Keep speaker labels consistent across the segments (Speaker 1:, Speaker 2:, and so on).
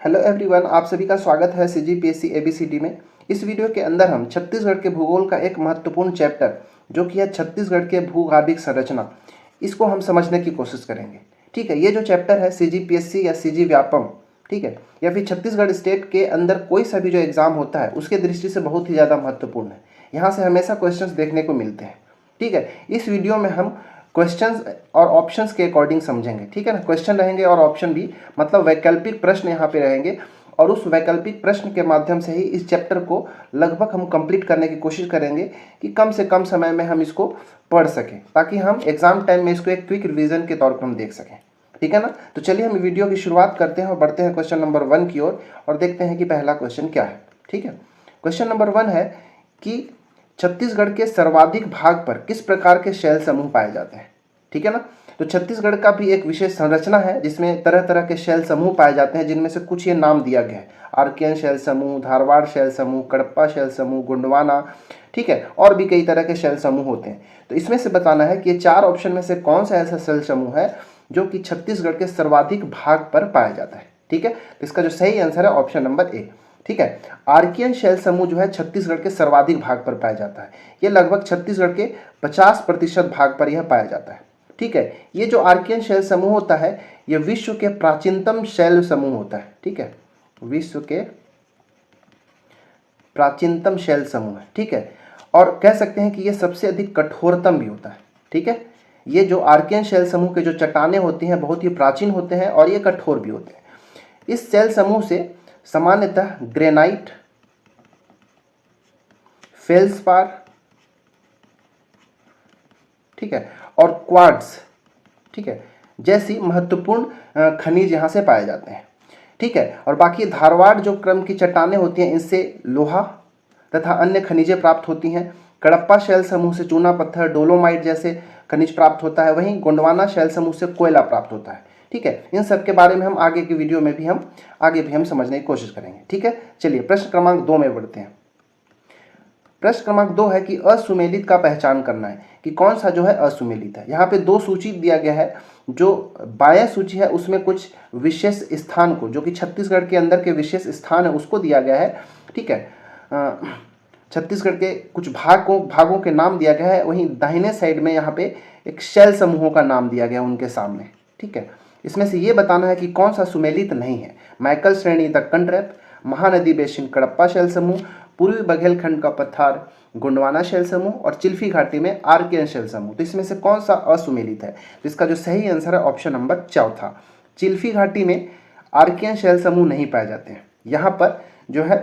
Speaker 1: Hello everyone, आप सभी का स्वागत है सीजीपीएससी एबीसीडी में। इस वीडियो के अंदर हम छत्तीसगढ़ के भूगोल का एक महत्वपूर्ण चैप्टर जो कि है छत्तीसगढ़ के भूगर्भिक संरचना, इसको हम समझने की कोशिश करेंगे। ठीक है, ये जो चैप्टर है सीजीपीएससी या सीजी व्यापम, ठीक है, या फिर छत्तीसगढ़ स्टेट के अंदर कोई सा भी जो एग्जाम होता है उसके दृष्टि से बहुत ही ज़्यादा महत्वपूर्ण है। यहाँ से हमेशा क्वेश्चंस देखने को मिलते हैं। ठीक है, इस वीडियो में हम क्वेश्चंस और ऑप्शंस के अकॉर्डिंग समझेंगे। ठीक है ना, क्वेश्चन रहेंगे और ऑप्शन भी, मतलब वैकल्पिक प्रश्न यहाँ पे रहेंगे और उस वैकल्पिक प्रश्न के माध्यम से ही इस चैप्टर को लगभग हम कंप्लीट करने की कोशिश करेंगे कि कम से कम समय में हम इसको पढ़ सकें, ताकि हम एग्जाम टाइम में इसको एक क्विक रिवीजन के तौर पर हम देख सकें। ठीक है ना, तो चलिए हम वीडियो की शुरुआत करते हैं और बढ़ते हैं क्वेश्चन नंबर 1 की ओर और देखते हैं कि पहला क्वेश्चन क्या है। ठीक है, क्वेश्चन नंबर 1 है कि छत्तीसगढ़ के सर्वाधिक भाग पर किस प्रकार के शैल समूह पाए जाते हैं। ठीक है ना, तो छत्तीसगढ़ का भी एक विशेष संरचना है जिसमें तरह तरह के शैल समूह पाए जाते हैं, जिनमें से कुछ ये नाम दिया गया है: आर्कियन शैल समूह, धारवाड़ शैल समूह, कडप्पा शैल समूह, गोंडवाना। ठीक है, और भी कई तरह के शैल समूह होते हैं। तो इसमें से बताना है कि ये 4 ऑप्शन में से कौन सा ऐसा शैल समूह है जो कि छत्तीसगढ़ के सर्वाधिक भाग पर पाया जाता है। ठीक है, तो इसका जो सही आंसर है ऑप्शन नंबर ए। ठीक है, आर्कियन शैल समूह जो है छत्तीसगढ़ के सर्वाधिक भाग पर पाया जाता है। ये लगभग छत्तीसगढ़ के 50% भाग पर यह पाया जाता है। ठीक है, ये जो आर्कियन शैल समूह होता है ये विश्व के प्राचीनतम शैल समूह होता है। ठीक है, विश्व के प्राचीनतम शैल समूह है। ठीक है, और कह सकते हैं कि ये सबसे अधिक कठोरतम भी होता है। ठीक है, ये जो आर्कियन शैल समूह के जो चट्टानें होती हैं बहुत ही प्राचीन होते हैं और ये कठोर भी होते हैं। इस शैल समूह से सामान्यतः ग्रेनाइट, फेल्सपार, ठीक है, और क्वार्ट्ज, ठीक है, जैसी महत्वपूर्ण खनिज यहाँ से पाए जाते हैं। ठीक है, और बाकी धारवाड़ जो क्रम की चट्टानें होती हैं इनसे लोहा तथा अन्य खनिजें प्राप्त होती हैं। कडप्पा शैल समूह से चूना पत्थर, डोलोमाइट जैसे खनिज प्राप्त होता है। वहीं गोंडवाना शैल समूह से कोयला प्राप्त होता है। ठीक है, इन सब के बारे में हम आगे की वीडियो में भी हम समझने की कोशिश करेंगे। ठीक है, चलिए प्रश्न क्रमांक 2 में बढ़ते हैं। प्रश्न क्रमांक 2 है कि असुमेलित का पहचान करना है कि कौन सा जो है असुमेलित है। यहाँ पे 2 सूची दिया गया है। जो बायां सूची है उसमें कुछ विशेष स्थान को, जो कि छत्तीसगढ़ के अंदर के विशेष स्थान है, उसको दिया गया है। ठीक है, छत्तीसगढ़ के कुछ भागों के नाम दिया गया है। वहीं दाहिने साइड में यहाँ पे एक शैल समूहों का नाम दिया गया उनके सामने। ठीक है, इसमें से ये बताना है कि कौन सा सुमेलित नहीं है। मैकल श्रेणी दक्कन ट्रैप, महानदी बेसिन कडप्पा शैल समूह, पूर्वी बघेलखंड का पठार गोंडवाना शैल समूह और चिल्फी घाटी में आर्कियन शैल समूह। तो इसमें से कौन सा असुमेलित है? तो इसका जो सही आंसर है ऑप्शन नंबर चौथा, चिल्फी घाटी में आर्कियन शैल समूह नहीं पाए जाते हैं। यहाँ पर जो है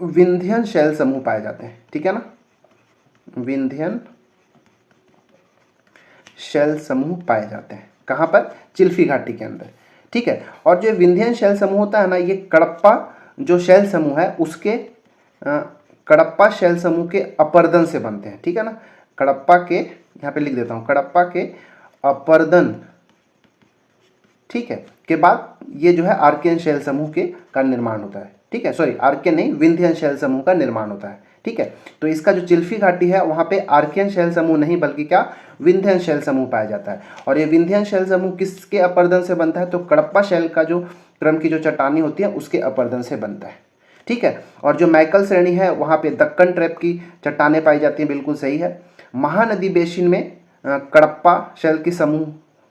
Speaker 1: विंध्यन शैल समूह पाए जाते हैं। ठीक है ना, विंध्यन शैल समूह पाए जाते हैं। कहाँ पर? चिल्फी घाटी के अंदर। ठीक है, और जो विंध्यन शैल समूह होता है ना, ये कडप्पा जो शैल समूह है उसके कडप्पा शैल समूह के अपर्दन से बनते हैं। ठीक है ना, कडप्पा के, यहाँ पे लिख देता हूँ, कडप्पा के अपर्दन, ठीक है, के बाद ये जो है आर्कियन शैल समूह के का निर्माण होता है। ठीक है, सॉरी, आर्कियन नहीं, विंध्यन शैल समूह का निर्माण होता है। ठीक है, तो इसका जो चिल्फी घाटी है वहाँ पे आर्कियन शैल समूह नहीं बल्कि क्या, विंध्यन शैल समूह पाया जाता है। और ये विंध्यन शैल समूह किसके अपर्दन से बनता है? तो कडप्पा शैल का जो क्रम की जो चट्टानी होती है उसके अपर्दन से बनता है। ठीक है, और जो मैकल श्रेणी है वहाँ पे दक्कन ट्रैप की चट्टानें पाई जाती हैं, बिल्कुल सही है। महानदी बेसिन में कडप्पा शैल की समूह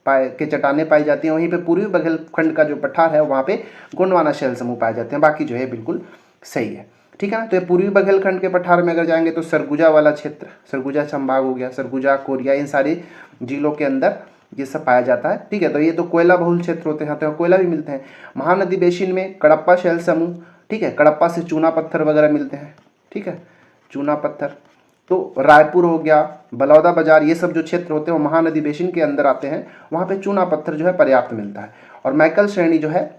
Speaker 1: के चट्टानें पाई जाती हैं। वहीं पे पूर्वी बघेलखंड का जो पठार है वहाँ पे गोंडवाना शैल समूह पाए जाते हैं। बाकी जो है बिल्कुल सही है। ठीक है ना, तो ये पूर्वी बघेलखंड के पठार में अगर जाएंगे तो सरगुजा वाला क्षेत्र, सरगुजा संभाग हो गया, सरगुजा, कोरिया, इन सारे जिलों के अंदर ये सब पाया जाता है। ठीक है, तो ये तो कोयला बहुल क्षेत्र होते हैं, तो कोयला भी मिलते हैं। महानदी बेसिन में कडप्पा शैल समूह, ठीक है, कडप्पा से चूना पत्थर वगैरह मिलते हैं। ठीक है, चूना पत्थर, तो रायपुर हो गया, बलौदा बाजार, ये सब जो क्षेत्र होते हैं वो महानदी बेसिन के अंदर आते हैं। वहाँ पे चूना पत्थर जो है पर्याप्त मिलता है। और मैकल श्रेणी जो है,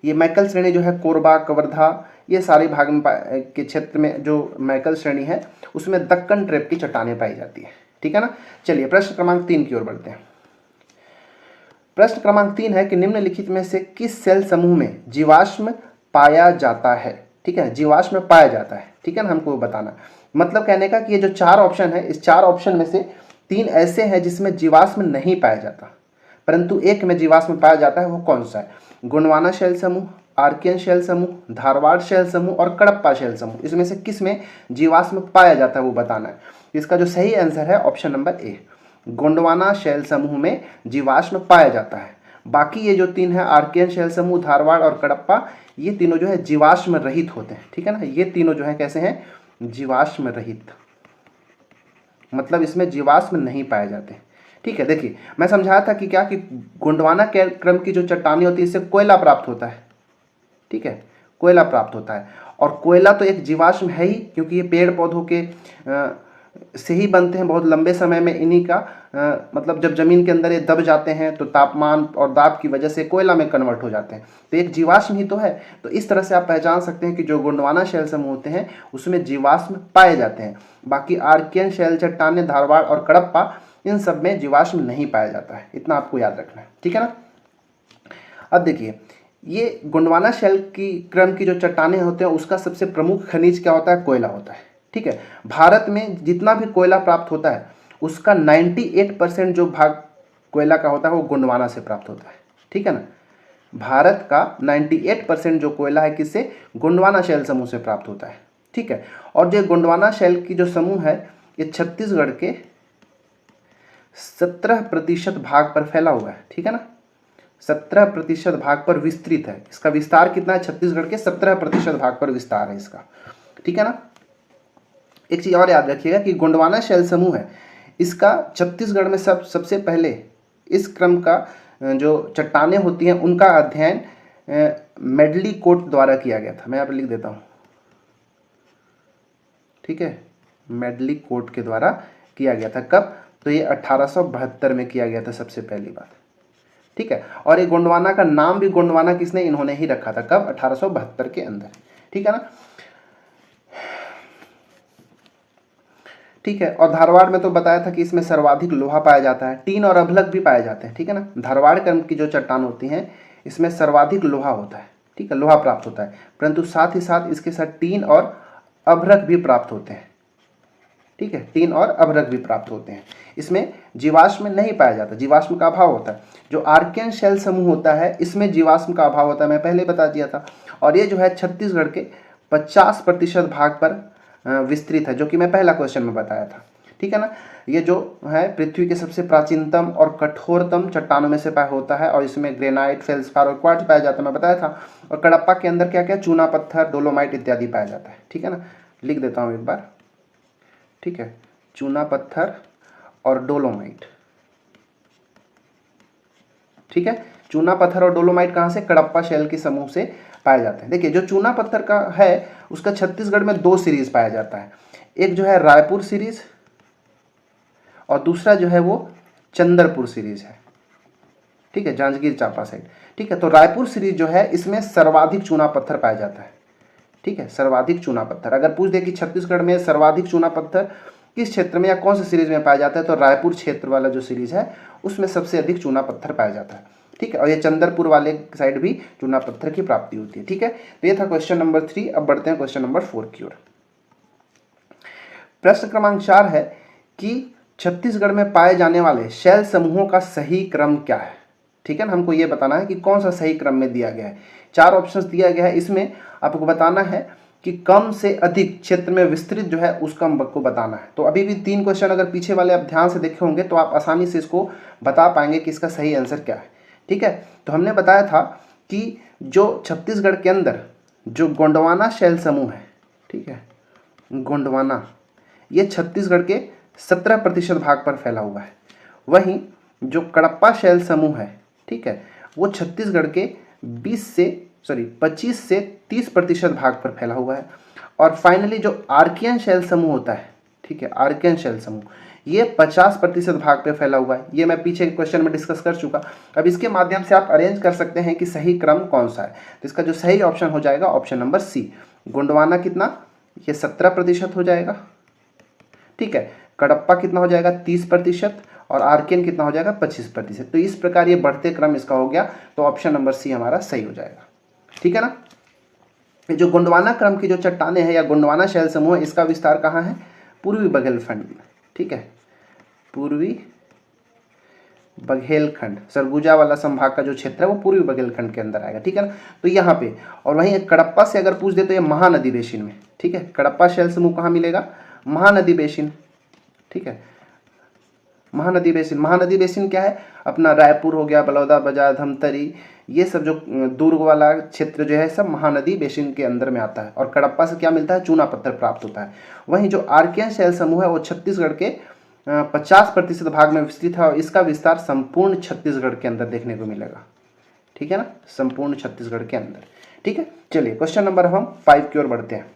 Speaker 1: ये मैकल श्रेणी जो है कोरबा, कवर्धा, ये सारे भाग में के क्षेत्र में जो मैकल श्रेणी है उसमें दक्कन ट्रैप की चट्टानें पाई जाती है। ठीक है ना, चलिए प्रश्न क्रमांक 3 की ओर बढ़ते हैं। प्रश्न क्रमांक 3 है कि निम्नलिखित में से किस शैल समूह में जीवाश्म पाया जाता है? ठीक है, जीवाश्म पाया जाता है। ठीक है ना, हमको बताना, मतलब कहने का कि ये जो 4 ऑप्शन है, इस 4 ऑप्शन में से 3 ऐसे हैं जिसमें जीवाश्म नहीं पाया जाता, परंतु एक में जीवाश्म पाया जाता है। वो कौन सा है? गोंडवाना शैल समूह, आर्कियन शैल समूह, धारवाड़ शैल समूह और कडप्पा शैल समूह, इसमें से किस में जीवाश्म पाया जाता है वो बताना है। इसका जो सही आंसर है ऑप्शन नंबर ए, गोंडवाना शैल समूह में जीवाश्म पाया जाता है। बाकी ये जो तीन है आर्कियन शैल समूह, धारवाड़ और कडप्पा, ये तीनों जो है जीवाश्म रहित होते हैं, ठीक है ना। ये तीनों जो है कैसे हैं, जीवाश्म रहित, मतलब इसमें जीवाश्म नहीं पाए जाते, ठीक है। देखिए मैं समझाया था कि क्या कि गोंडवाना के क्रम की जो चट्टानें होती है इससे कोयला प्राप्त होता है, ठीक है, कोयला प्राप्त होता है। और कोयला तो एक जीवाश्म है ही, क्योंकि ये पेड़ पौधों के से ही बनते हैं बहुत लंबे समय में, इन्हीं का मतलब जब जमीन के अंदर ये दब जाते हैं तो तापमान और दाब की वजह से कोयला में कन्वर्ट हो जाते हैं, तो एक जीवाश्म ही तो है। तो इस तरह से आप पहचान सकते हैं कि जो गोंडवाना शैल समूह होते हैं उसमें जीवाश्म पाए जाते हैं। बाकी आर्कियन शैल चट्टानें, धारवाड़ और कडप्पा, इन सब में जीवाश्म नहीं पाया जाता है, इतना आपको याद रखना है, ठीक है ना। अब देखिए ये गोंडवाना शैल की क्रम की जो चट्टानें होते हैं उसका सबसे प्रमुख खनिज क्या होता है, कोयला होता है, ठीक है। भारत में जितना भी कोयला प्राप्त होता है उसका 98% जो भाग कोयला का होता है वो गोंडवाना से प्राप्त होता है, ठीक है ना। भारत का 98% जो कोयला है किससे, गोंडवाना शैल समूह से प्राप्त होता है, ठीक है। और जो गोंडवाना शैल की जो समूह है ये छत्तीसगढ़ के 17% भाग पर फैला हुआ है, ठीक है ना। 17% भाग पर विस्तृत है। इसका विस्तार कितना है, छत्तीसगढ़ के 17% भाग पर विस्तार है इसका, ठीक है ना। एक चीज और याद रखिएगा कि गोंडवाना शैल समूह है, इसका छत्तीसगढ़ में सबसे पहले इस क्रम का जो चट्टानें होती हैं उनका अध्ययन मेडलीकोट द्वारा किया गया था। मैं यहाँ पर लिख देता हूँ, ठीक है, मेडलीकोट के द्वारा किया गया था। कब, तो ये 1872 में किया गया था सबसे पहली बार, ठीक है। और ये गोंडवाना का नाम भी गोंडवाना किसने, इन्होंने ही रखा था, कब, 1872 के अंदर, ठीक है ना, ठीक है। और धारवाड़ में तो बताया था कि इसमें सर्वाधिक लोहा पाया जाता है, टीन और अभ्लक भी पाए जाते हैं, ठीक है ना। धारवाड़ क्रम की जो चट्टान होती हैं इसमें सर्वाधिक लोहा होता है, ठीक है, लोहा प्राप्त होता है, परंतु साथ ही साथ इसके साथ टीन और अभ्रक भी प्राप्त होते हैं, ठीक है, टीन और अभ्रक भी प्राप्त होते हैं। इसमें जीवाश्म नहीं पाया जाता, जीवाश्म का अभाव होता है। जो आर्कियन शैल समूह होता है इसमें जीवाश्म का अभाव होता है, मैं पहले बता दिया था। और ये जो है छत्तीसगढ़ के 50% भाग पर विस्तृत है, जो कि मैं पहला क्वेश्चन में बताया था, ठीक है ना। ये जो है पृथ्वी के सबसे प्राचीनतम और कठोरतम चट्टानों में से होता है, और इसमें ग्रेनाइट, फेल्सपार और क्वार्ट्ज पाया जाता है, मैं बताया था। और कडप्पा के अंदर क्या क्या, चूना पत्थर, डोलोमाइट इत्यादि पाया जाता है, ठीक है ना। लिख देता हूँ एक बार, ठीक है, चूना पत्थर और डोलोमाइट, ठीक है। चूना पत्थर और डोलोमाइट कहाँ से, कडप्पा शैल के समूह से पाए जाते हैं। देखिए जो चूना पत्थर का है उसका छत्तीसगढ़ में 2 सीरीज पाया जाता है, एक जो है रायपुर सीरीज और दूसरा जो है वो चंदरपुर सीरीज है, ठीक है, जांजगीर चांपा साइड, ठीक है। तो रायपुर सीरीज जो है इसमें सर्वाधिक चूना पत्थर पाया जाता है, ठीक है, सर्वाधिक चूना पत्थर। अगर पूछ दे कि छत्तीसगढ़ में सर्वाधिक चूना पत्थर किस क्षेत्र में या कौन सी सीरीज में पाया जाता है, तो रायपुर क्षेत्र वाला जो सीरीज है उसमें सबसे अधिक चूना पत्थर पाया जाता है, ठीक है। और ये चंदरपुर वाले साइड भी चूना पत्थर की प्राप्ति होती है, ठीक है। तो ये था क्वेश्चन नंबर 3। अब बढ़ते हैं क्वेश्चन नंबर 4 की ओर। प्रश्न क्रमांक 4 है कि छत्तीसगढ़ में पाए जाने वाले शैल समूहों का सही क्रम क्या है, ठीक है ना। हमको ये बताना है कि कौन सा सही क्रम में दिया गया है। 4 ऑप्शंस दिया गया है, इसमें आपको बताना है कि कम से अधिक क्षेत्र में विस्तृत जो है उसका हमको बताना है। तो अभी भी 3 क्वेश्चन अगर पीछे वाले आप ध्यान से देखे होंगे तो आप आसानी से इसको बता पाएंगे कि इसका सही आंसर क्या है, ठीक है। तो हमने बताया था कि जो छत्तीसगढ़ के अंदर जो गोंडवाना शैल समूह है, ठीक है, गोंडवाना, ये छत्तीसगढ़ के 17% भाग पर फैला हुआ है। वहीं जो कडप्पा शैल समूह है, ठीक है, वो छत्तीसगढ़ के 25 से 30% भाग पर फैला हुआ है। और फाइनली जो आर्कियन शैल समूह होता है, ठीक है, आर्कियन शैल समूह, ये 50% भाग पे फैला हुआ है। ये मैं पीछे के क्वेश्चन में डिस्कस कर चुका। अब इसके माध्यम से आप अरेंज कर सकते हैं कि सही क्रम कौन सा है। तो इसका जो सही ऑप्शन हो जाएगा ऑप्शन नंबर सी, गोंडवाना कितना, ये 17% हो जाएगा, ठीक है। कडप्पा कितना हो जाएगा, 30%, और आर्कियन कितना हो जाएगा, 25%। तो इस प्रकार ये बढ़ते क्रम इसका हो गया, तो ऑप्शन नंबर सी हमारा सही हो जाएगा, ठीक है ना। जो गोंडवाना क्रम की जो चट्टानें हैं या गोंडवाना शैल समूह है, इसका विस्तार कहाँ है, पूर्वी बघेलखंड में, ठीक है, पूर्वी बघेलखंड, सरगुजा वाला संभाग का जो क्षेत्र है वो पूर्वी बघेलखंड के अंदर आएगा, ठीक है ना। तो यहाँ पे, और वहीं कडप्पा से अगर पूछ दे तो ये महानदी बेसिन में, ठीक है। कडप्पा शैल समूह कहाँ मिलेगा? महानदी बेसिन, ठीक है। महानदी बेसिन, महानदी बेसिन क्या है? अपना रायपुर हो गया, बलौदा बाजार, धमतरी, ये सब जो दुर्ग वाला क्षेत्र जो है सब महानदी बेसिन के अंदर में आता है। और कडप्पा से क्या मिलता है? चूना पत्थर प्राप्त होता है। वहीं जो आर्कियन शैल समूह है वो छत्तीसगढ़ के 50% भाग में विस्तृत है और इसका विस्तार संपूर्ण छत्तीसगढ़ के अंदर देखने को मिलेगा, ठीक है ना, संपूर्ण छत्तीसगढ़ के अंदर, ठीक है। चलिए क्वेश्चन नंबर हम 5 की ओर बढ़ते हैं।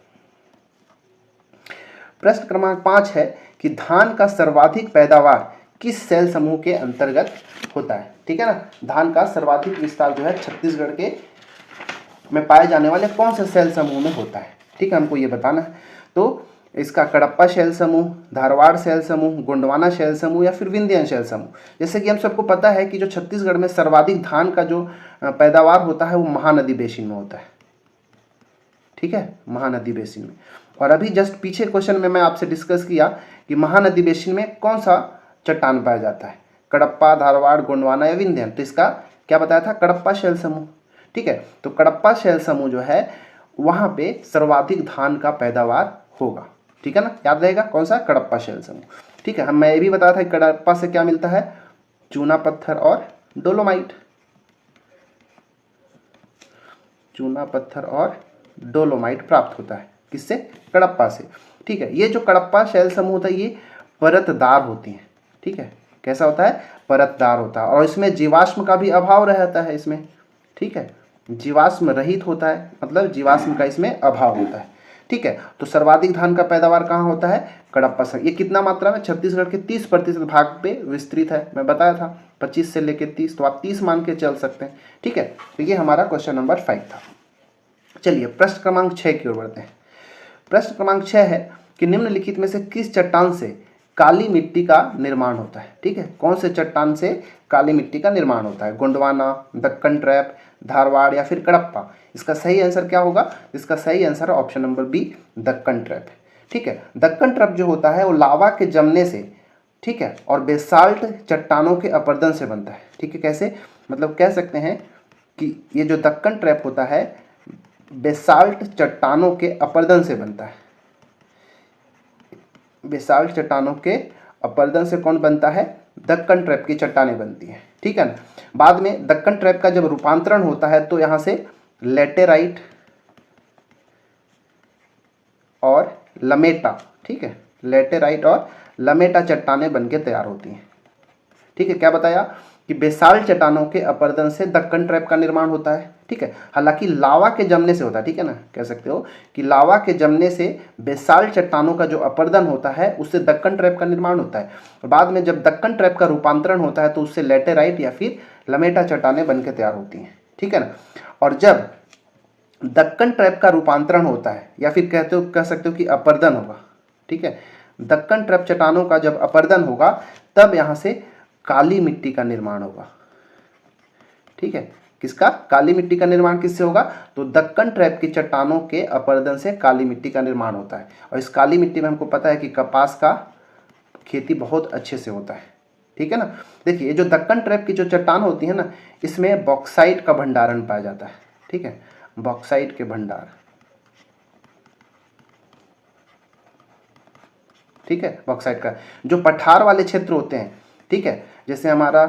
Speaker 1: प्रश्न क्रमांक 5 है कि धान का सर्वाधिक पैदावार किस शैल समूह के अंतर्गत होता है, ठीक है ना। धान का सर्वाधिक विस्तार जो है छत्तीसगढ़ के में पाए जाने वाले कौन से शैल समूह में होता है, ठीक है, हमको ये बताना है। तो इसका कडप्पा शैल समूह, धारवाड़ शैल समूह, गोंडवाना शैल समूह या फिर विंध्यन शैल समूह। जैसे कि हम सबको पता है कि जो छत्तीसगढ़ में सर्वाधिक धान का जो पैदावार होता है वो महानदी बेसिन में होता है, ठीक है, महानदी बेसिन में। और अभी जस्ट पीछे क्वेश्चन में मैं आपसे डिस्कस किया कि महानदी बेसिन में कौन सा चट्टान पाया जाता है, कडप्पा, धारवाड़, गोंडवाना या विंध्यन। तो इसका क्या बताया था? कडप्पा शैल समूह, ठीक है। तो कडप्पा शैल समूह जो है वहाँ पे सर्वाधिक धान का पैदावार होगा, ठीक है ना, याद रहेगा कौन सा? कडप्पा शैल समूह, ठीक है। मैं ये भी बताया था कि कडप्पा से क्या मिलता है? चूना पत्थर और डोलोमाइट, चूना पत्थर और डोलोमाइट प्राप्त होता है, किससे? कडप्पा से, ठीक है। ये जो कडप्पा शैल समूह होता है ये परतदार होती हैं, ठीक है। कैसा होता है? परतदार होता है और इसमें जीवाश्म का भी अभाव रहता है इसमें, ठीक है, जीवाश्म रहित होता है, मतलब जीवाश्म का इसमें अभाव होता है, ठीक है। तो सर्वाधिक धान का पैदावार कहाँ होता है? कडप्पा से। ये कितना मात्रा में? छत्तीसगढ़ के 30% भाग पे विस्तृत है, मैं बताया था 25 से लेकर 30, तो आप 30 मान के चल सकते हैं, ठीक है। तो ये हमारा क्वेश्चन नंबर 5 था। चलिए प्रश्न क्रमांक 6 की ओर बढ़ते हैं। प्रश्न क्रमांक 6 है कि निम्नलिखित में से किस चट्टान से काली मिट्टी का निर्माण होता है, ठीक है। कौन से चट्टान से काली मिट्टी का निर्माण होता है? गोंडवाना, दक्कन ट्रैप, धारवाड़ या फिर कडप्पा। इसका सही आंसर क्या होगा? इसका सही answer option number B, Deccan trap, ठीक है। दक्कन ट्रैप जो होता है वो लावा के जमने से, ठीक है, और बेसाल्ट चट्टानों के अपर्दन से बनता है, ठीक है। कैसे? मतलब कह सकते हैं कि ये जो दक्कन ट्रैप होता है बेसाल्ट चट्टानों के अपर्दन से बनता है। बेसाल्ट चट्टानों के अपर्दन से कौन बनता है? दक्कन ट्रैप की चट्टानें बनती हैं, ठीक है ना। बाद में दक्कन ट्रैप का जब रूपांतरण होता है तो यहाँ से लेटेराइट और लमेटा, ठीक है, लेटेराइट और लमेटा चट्टानें बनके तैयार होती हैं, ठीक है। क्या बताया कि बेसाल्ट चट्टानों के अपर्दन से दक्कन ट्रैप का निर्माण होता है, ठीक है। हालांकि लावा के जमने से होता है, ठीक है ना, कह सकते हो कि लावा के जमने से बेसाल्ट चट्टानों का जो अपर्दन होता है उससे दक्कन ट्रैप का निर्माण होता है। और बाद में जब दक्कन ट्रैप का रूपांतरण होता है तो उससे लेटेराइट या फिर लमेटा चट्टानें बनकर तैयार होती हैं, ठीक है ना। और जब दक्कन ट्रैप का रूपांतरण होता है या फिर कह सकते हो कि अपर्दन होगा, ठीक है, दक्कन ट्रैप चट्टानों का जब अपर्दन होगा तब यहाँ से काली मिट्टी का निर्माण होगा, ठीक है। किसका? काली मिट्टी का निर्माण किससे होगा? तो दक्कन ट्रैप की चट्टानों के अपर्दन से काली मिट्टी का निर्माण होता है। और इस काली मिट्टी में हमको पता है कि कपास का खेती बहुत अच्छे से होता है, ठीक है ना। देखिए जो दक्कन ट्रैप की जो चट्टान होती है ना इसमें बॉक्साइट का भंडारण पाया जाता है, ठीक है, बॉक्साइट के भंडार, ठीक है, बॉक्साइट का। जो पठार वाले क्षेत्र होते हैं, ठीक है, जैसे हमारा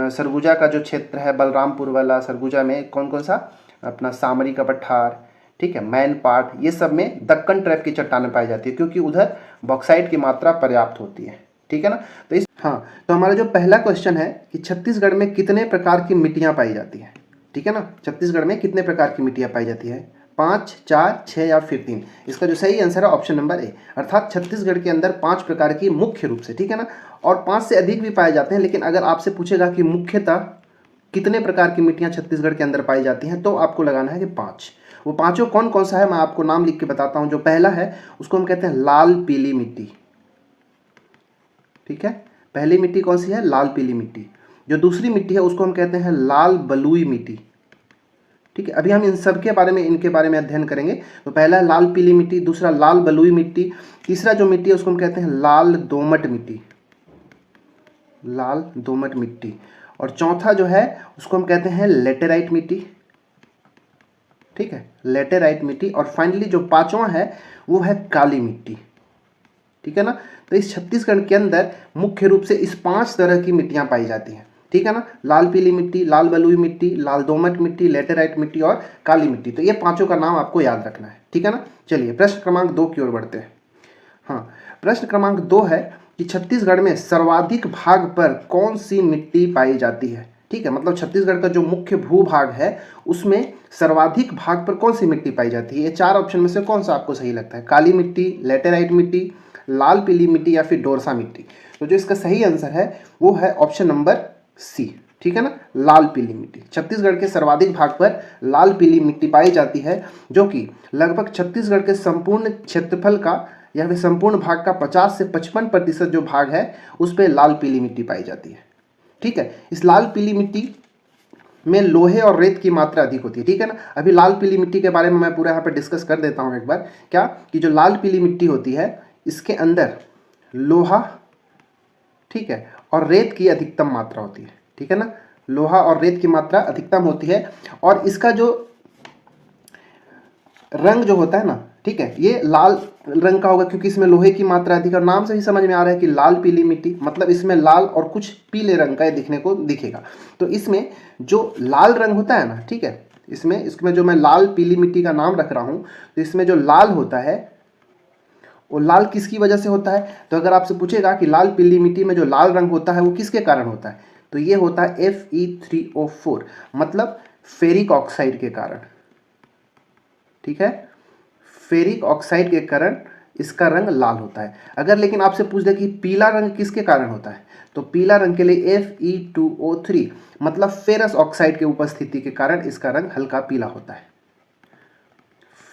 Speaker 1: सरगुजा का जो क्षेत्र है बलरामपुर वाला, सरगुजा में कौन कौन सा? अपना सामरी का पठार, ठीक है, मैनपाट, ये सब में दक्कन ट्रैप की चट्टानें पाई जाती है क्योंकि उधर बॉक्साइट की मात्रा पर्याप्त होती है, ठीक है ना। तो तो हमारा जो पहला क्वेश्चन है कि छत्तीसगढ़ में कितने प्रकार की मिट्टियाँ पाई जाती हैं, ठीक है ना। छत्तीसगढ़ में कितने प्रकार की मिट्टियाँ पाई जाती है? 5, 4, 6 या फिर 3। इसका जो सही आंसर है ऑप्शन नंबर ए, अर्थात छत्तीसगढ़ के अंदर 5 प्रकार की मुख्य रूप से, ठीक है ना, और 5 से अधिक भी पाए जाते हैं। लेकिन अगर आपसे पूछेगा कि मुख्यतः कितने प्रकार की मिट्टियाँ छत्तीसगढ़ के अंदर पाई जाती हैं तो आपको लगाना है कि 5। वो पाँचों कौन कौन सा है मैं आपको नाम लिख के बताता हूँ। जो पहला है उसको हम कहते हैं लाल पीली मिट्टी, ठीक है, पहली मिट्टी कौन सी है? लाल पीली मिट्टी। जो दूसरी मिट्टी है उसको हम कहते हैं लाल बलुई मिट्टी, ठीक है। अभी हम इन सब के बारे में इनके बारे में अध्ययन करेंगे। तो पहला है लाल पीली मिट्टी, दूसरा लाल बलुई मिट्टी, तीसरा जो मिट्टी है उसको हम कहते हैं लाल दोमट मिट्टी, लाल दोमट मिट्टी, और चौथा जो है उसको हम कहते हैं लेटेराइट मिट्टी, ठीक है, लेटेराइट मिट्टी। और फाइनली जो पांचवा है वो है काली मिट्टी, ठीक है ना। तो इस छत्तीसगढ़ के अंदर मुख्य रूप से इस 5 तरह की मिट्टियां पाई जाती हैं, ठीक है ना। लाल पीली मिट्टी, लाल बलुई मिट्टी, लाल दोमट मिट्टी, लेटेराइट मिट्टी और काली मिट्टी। तो ये पांचों का नाम आपको याद रखना है, ठीक है ना। चलिए प्रश्न क्रमांक 2 की ओर बढ़ते हैं। हाँ, प्रश्न क्रमांक 2 है कि छत्तीसगढ़ में सर्वाधिक भाग पर कौन सी मिट्टी पाई जाती है, ठीक है। मतलब छत्तीसगढ़ का जो मुख्य भूभाग है उसमें सर्वाधिक भाग पर कौन सी मिट्टी पाई जाती है। ये 4 ऑप्शन में से कौन सा आपको सही लगता है? काली मिट्टी, लेटेराइट मिट्टी, लाल पीली मिट्टी या फिर डोरसा मिट्टी। तो जो इसका सही आंसर है वो है ऑप्शन नंबर सी, ठीक है ना, लाल पीली मिट्टी। छत्तीसगढ़ के सर्वाधिक भाग पर लाल पीली मिट्टी पाई जाती है, जो कि लगभग छत्तीसगढ़ के संपूर्ण क्षेत्रफल का या फिर संपूर्ण भाग का 50 से 55% जो भाग है उस पर लाल पीली मिट्टी पाई जाती है, ठीक है। इस लाल पीली मिट्टी में लोहे और रेत की मात्रा अधिक होती है, ठीक है ना। अभी लाल पीली मिट्टी के बारे में मैं पूरा यहाँ पे डिस्कस कर देता हूँ एक बार। क्या कि जो लाल पीली मिट्टी होती है इसके अंदर लोहा, ठीक है, और रेत की अधिकतम मात्रा होती है, ठीक है ना। लोहा और रेत की मात्रा अधिकतम होती है और इसका जो रंग जो होता है ना, ठीक है, ये लाल रंग का होगा क्योंकि इसमें लोहे की मात्रा अधिक है। और नाम से ही समझ में आ रहा है कि लाल पीली मिट्टी, मतलब इसमें लाल और कुछ पीले रंग का दिखने को दिखेगा। तो इसमें जो लाल रंग होता है ना, ठीक है, इसमें जो मैं लाल पीली मिट्टी का नाम रख रहा हूँ, तो इसमें जो लाल होता है वो लाल किसकी वजह से होता है? तो अगर आपसे पूछेगा कि लाल पीली मिट्टी में जो लाल रंग होता है वो किसके कारण होता है, तो ये होता है Fe3O4, मतलब फेरिक ऑक्साइड के कारण, ठीक है। फेरिक ऑक्साइड के कारण इसका रंग लाल होता है। अगर लेकिन आपसे पूछ दे कि पीला रंग किसके कारण होता है, तो पीला रंग के लिए Fe2O3, मतलब फेरस ऑक्साइड के उपस्थिति के कारण इसका रंग हल्का पीला होता है,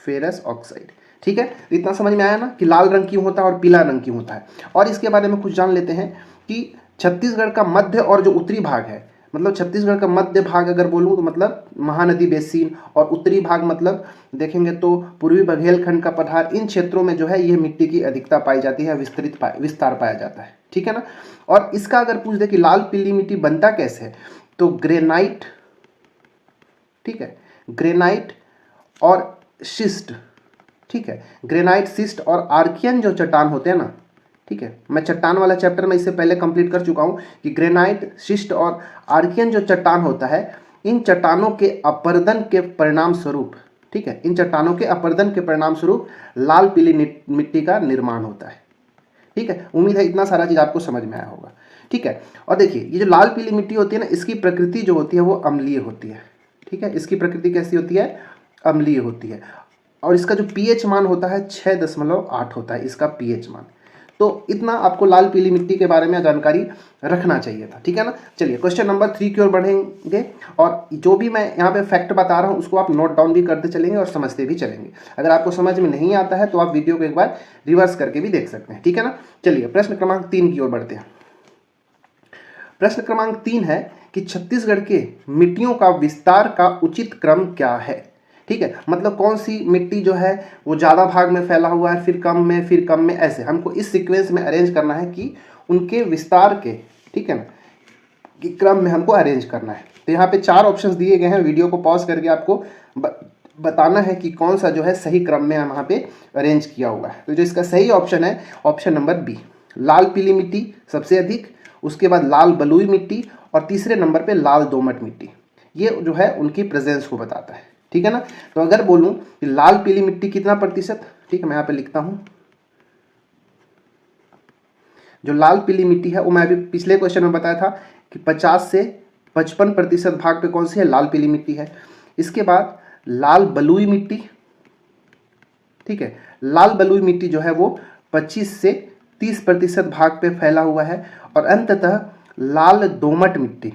Speaker 1: फेरस ऑक्साइड, ठीक है। इतना समझ में आया ना कि लाल रंग क्यों होता है और पीला रंग क्यों होता है। और इसके बारे में कुछ जान लेते हैं कि छत्तीसगढ़ का मध्य और जो उत्तरी भाग है, मतलब छत्तीसगढ़ का मध्य भाग अगर बोलूँ तो मतलब महानदी बेसिन, और उत्तरी भाग मतलब देखेंगे तो पूर्वी बघेलखंड का पठार, इन क्षेत्रों में जो है ये मिट्टी की अधिकता पाई जाती है, विस्तार पाया जाता है, ठीक है ना। और इसका अगर पूछ दे कि लाल पीली मिट्टी बनता कैसे है, तो ग्रेनाइट, ठीक है, ग्रेनाइट और शिस्ट, ठीक है, ग्रेनाइट, शिस्ट और आर्कियन जो चट्टान होते हैं ना, ठीक है, मैं चट्टान वाला चैप्टर में इससे पहले कंप्लीट कर चुका हूँ कि ग्रेनाइट, शिस्ट और आर्कियन जो चट्टान होता है, इन चट्टानों के अपरदन के परिणाम स्वरूप, ठीक है, इन चट्टानों के अपरदन के परिणाम स्वरूप लाल पीली मिट्टी का निर्माण होता है, ठीक है। उम्मीद है इतना सारा चीज़ आपको समझ में आया होगा, ठीक है। और देखिए ये जो लाल पीली मिट्टी होती है ना, इसकी प्रकृति जो होती है वो अम्लीय होती है, ठीक है। इसकी प्रकृति कैसी होती है? अम्लीय होती है। और इसका जो pH मान होता है 6.8 होता है इसका pH मान। तो इतना आपको लाल पीली मिट्टी के बारे में जानकारी रखना चाहिए था, ठीक है ना। चलिए क्वेश्चन नंबर 3 की ओर बढ़ेंगे और जो भी मैं यहाँ पे फैक्ट बता रहा हूँ उसको आप नोट डाउन भी करते चलेंगे और समझते भी चलेंगे। अगर आपको समझ में नहीं आता है तो आप वीडियो को एक बार रिवर्स करके भी देख सकते हैं, ठीक है ना। चलिए प्रश्न क्रमांक 3 की ओर बढ़ते हैं। प्रश्न क्रमांक 3 है कि छत्तीसगढ़ के मिट्टियों का विस्तार का उचित क्रम क्या है, ठीक है। मतलब कौन सी मिट्टी जो है वो ज़्यादा भाग में फैला हुआ है, फिर कम में, ऐसे हमको इस सीक्वेंस में अरेंज करना है कि उनके विस्तार के, ठीक है ना, कि क्रम में हमको अरेंज करना है। तो यहाँ पे 4 ऑप्शंस दिए गए हैं, वीडियो को पॉज करके आपको बताना है कि कौन सा जो है सही क्रम में वहाँ पे अरेंज किया हुआ है। तो जो इसका सही ऑप्शन है ऑप्शन नंबर बी, लाल पीली मिट्टी सबसे अधिक, उसके बाद लाल बलुई मिट्टी और तीसरे नंबर पे लाल दोमट मिट्टी। ये जो है उनकी प्रेजेंस को बताता है, ठीक है ना। तो अगर बोलूं कि लाल पीली मिट्टी कितना प्रतिशत, ठीक है, मैं यहाँ पे लिखता हूं, जो लाल पीली मिट्टी है वो मैं अभी पिछले क्वेश्चन में बताया था कि 50 से 55% भाग पे कौन सी है, लाल पीली मिट्टी है। इसके बाद लाल बलुई मिट्टी, ठीक है, लाल बलुई मिट्टी जो है वो 25 से 30% भाग पे फैला हुआ है। और अंततः लाल दोमट मिट्टी,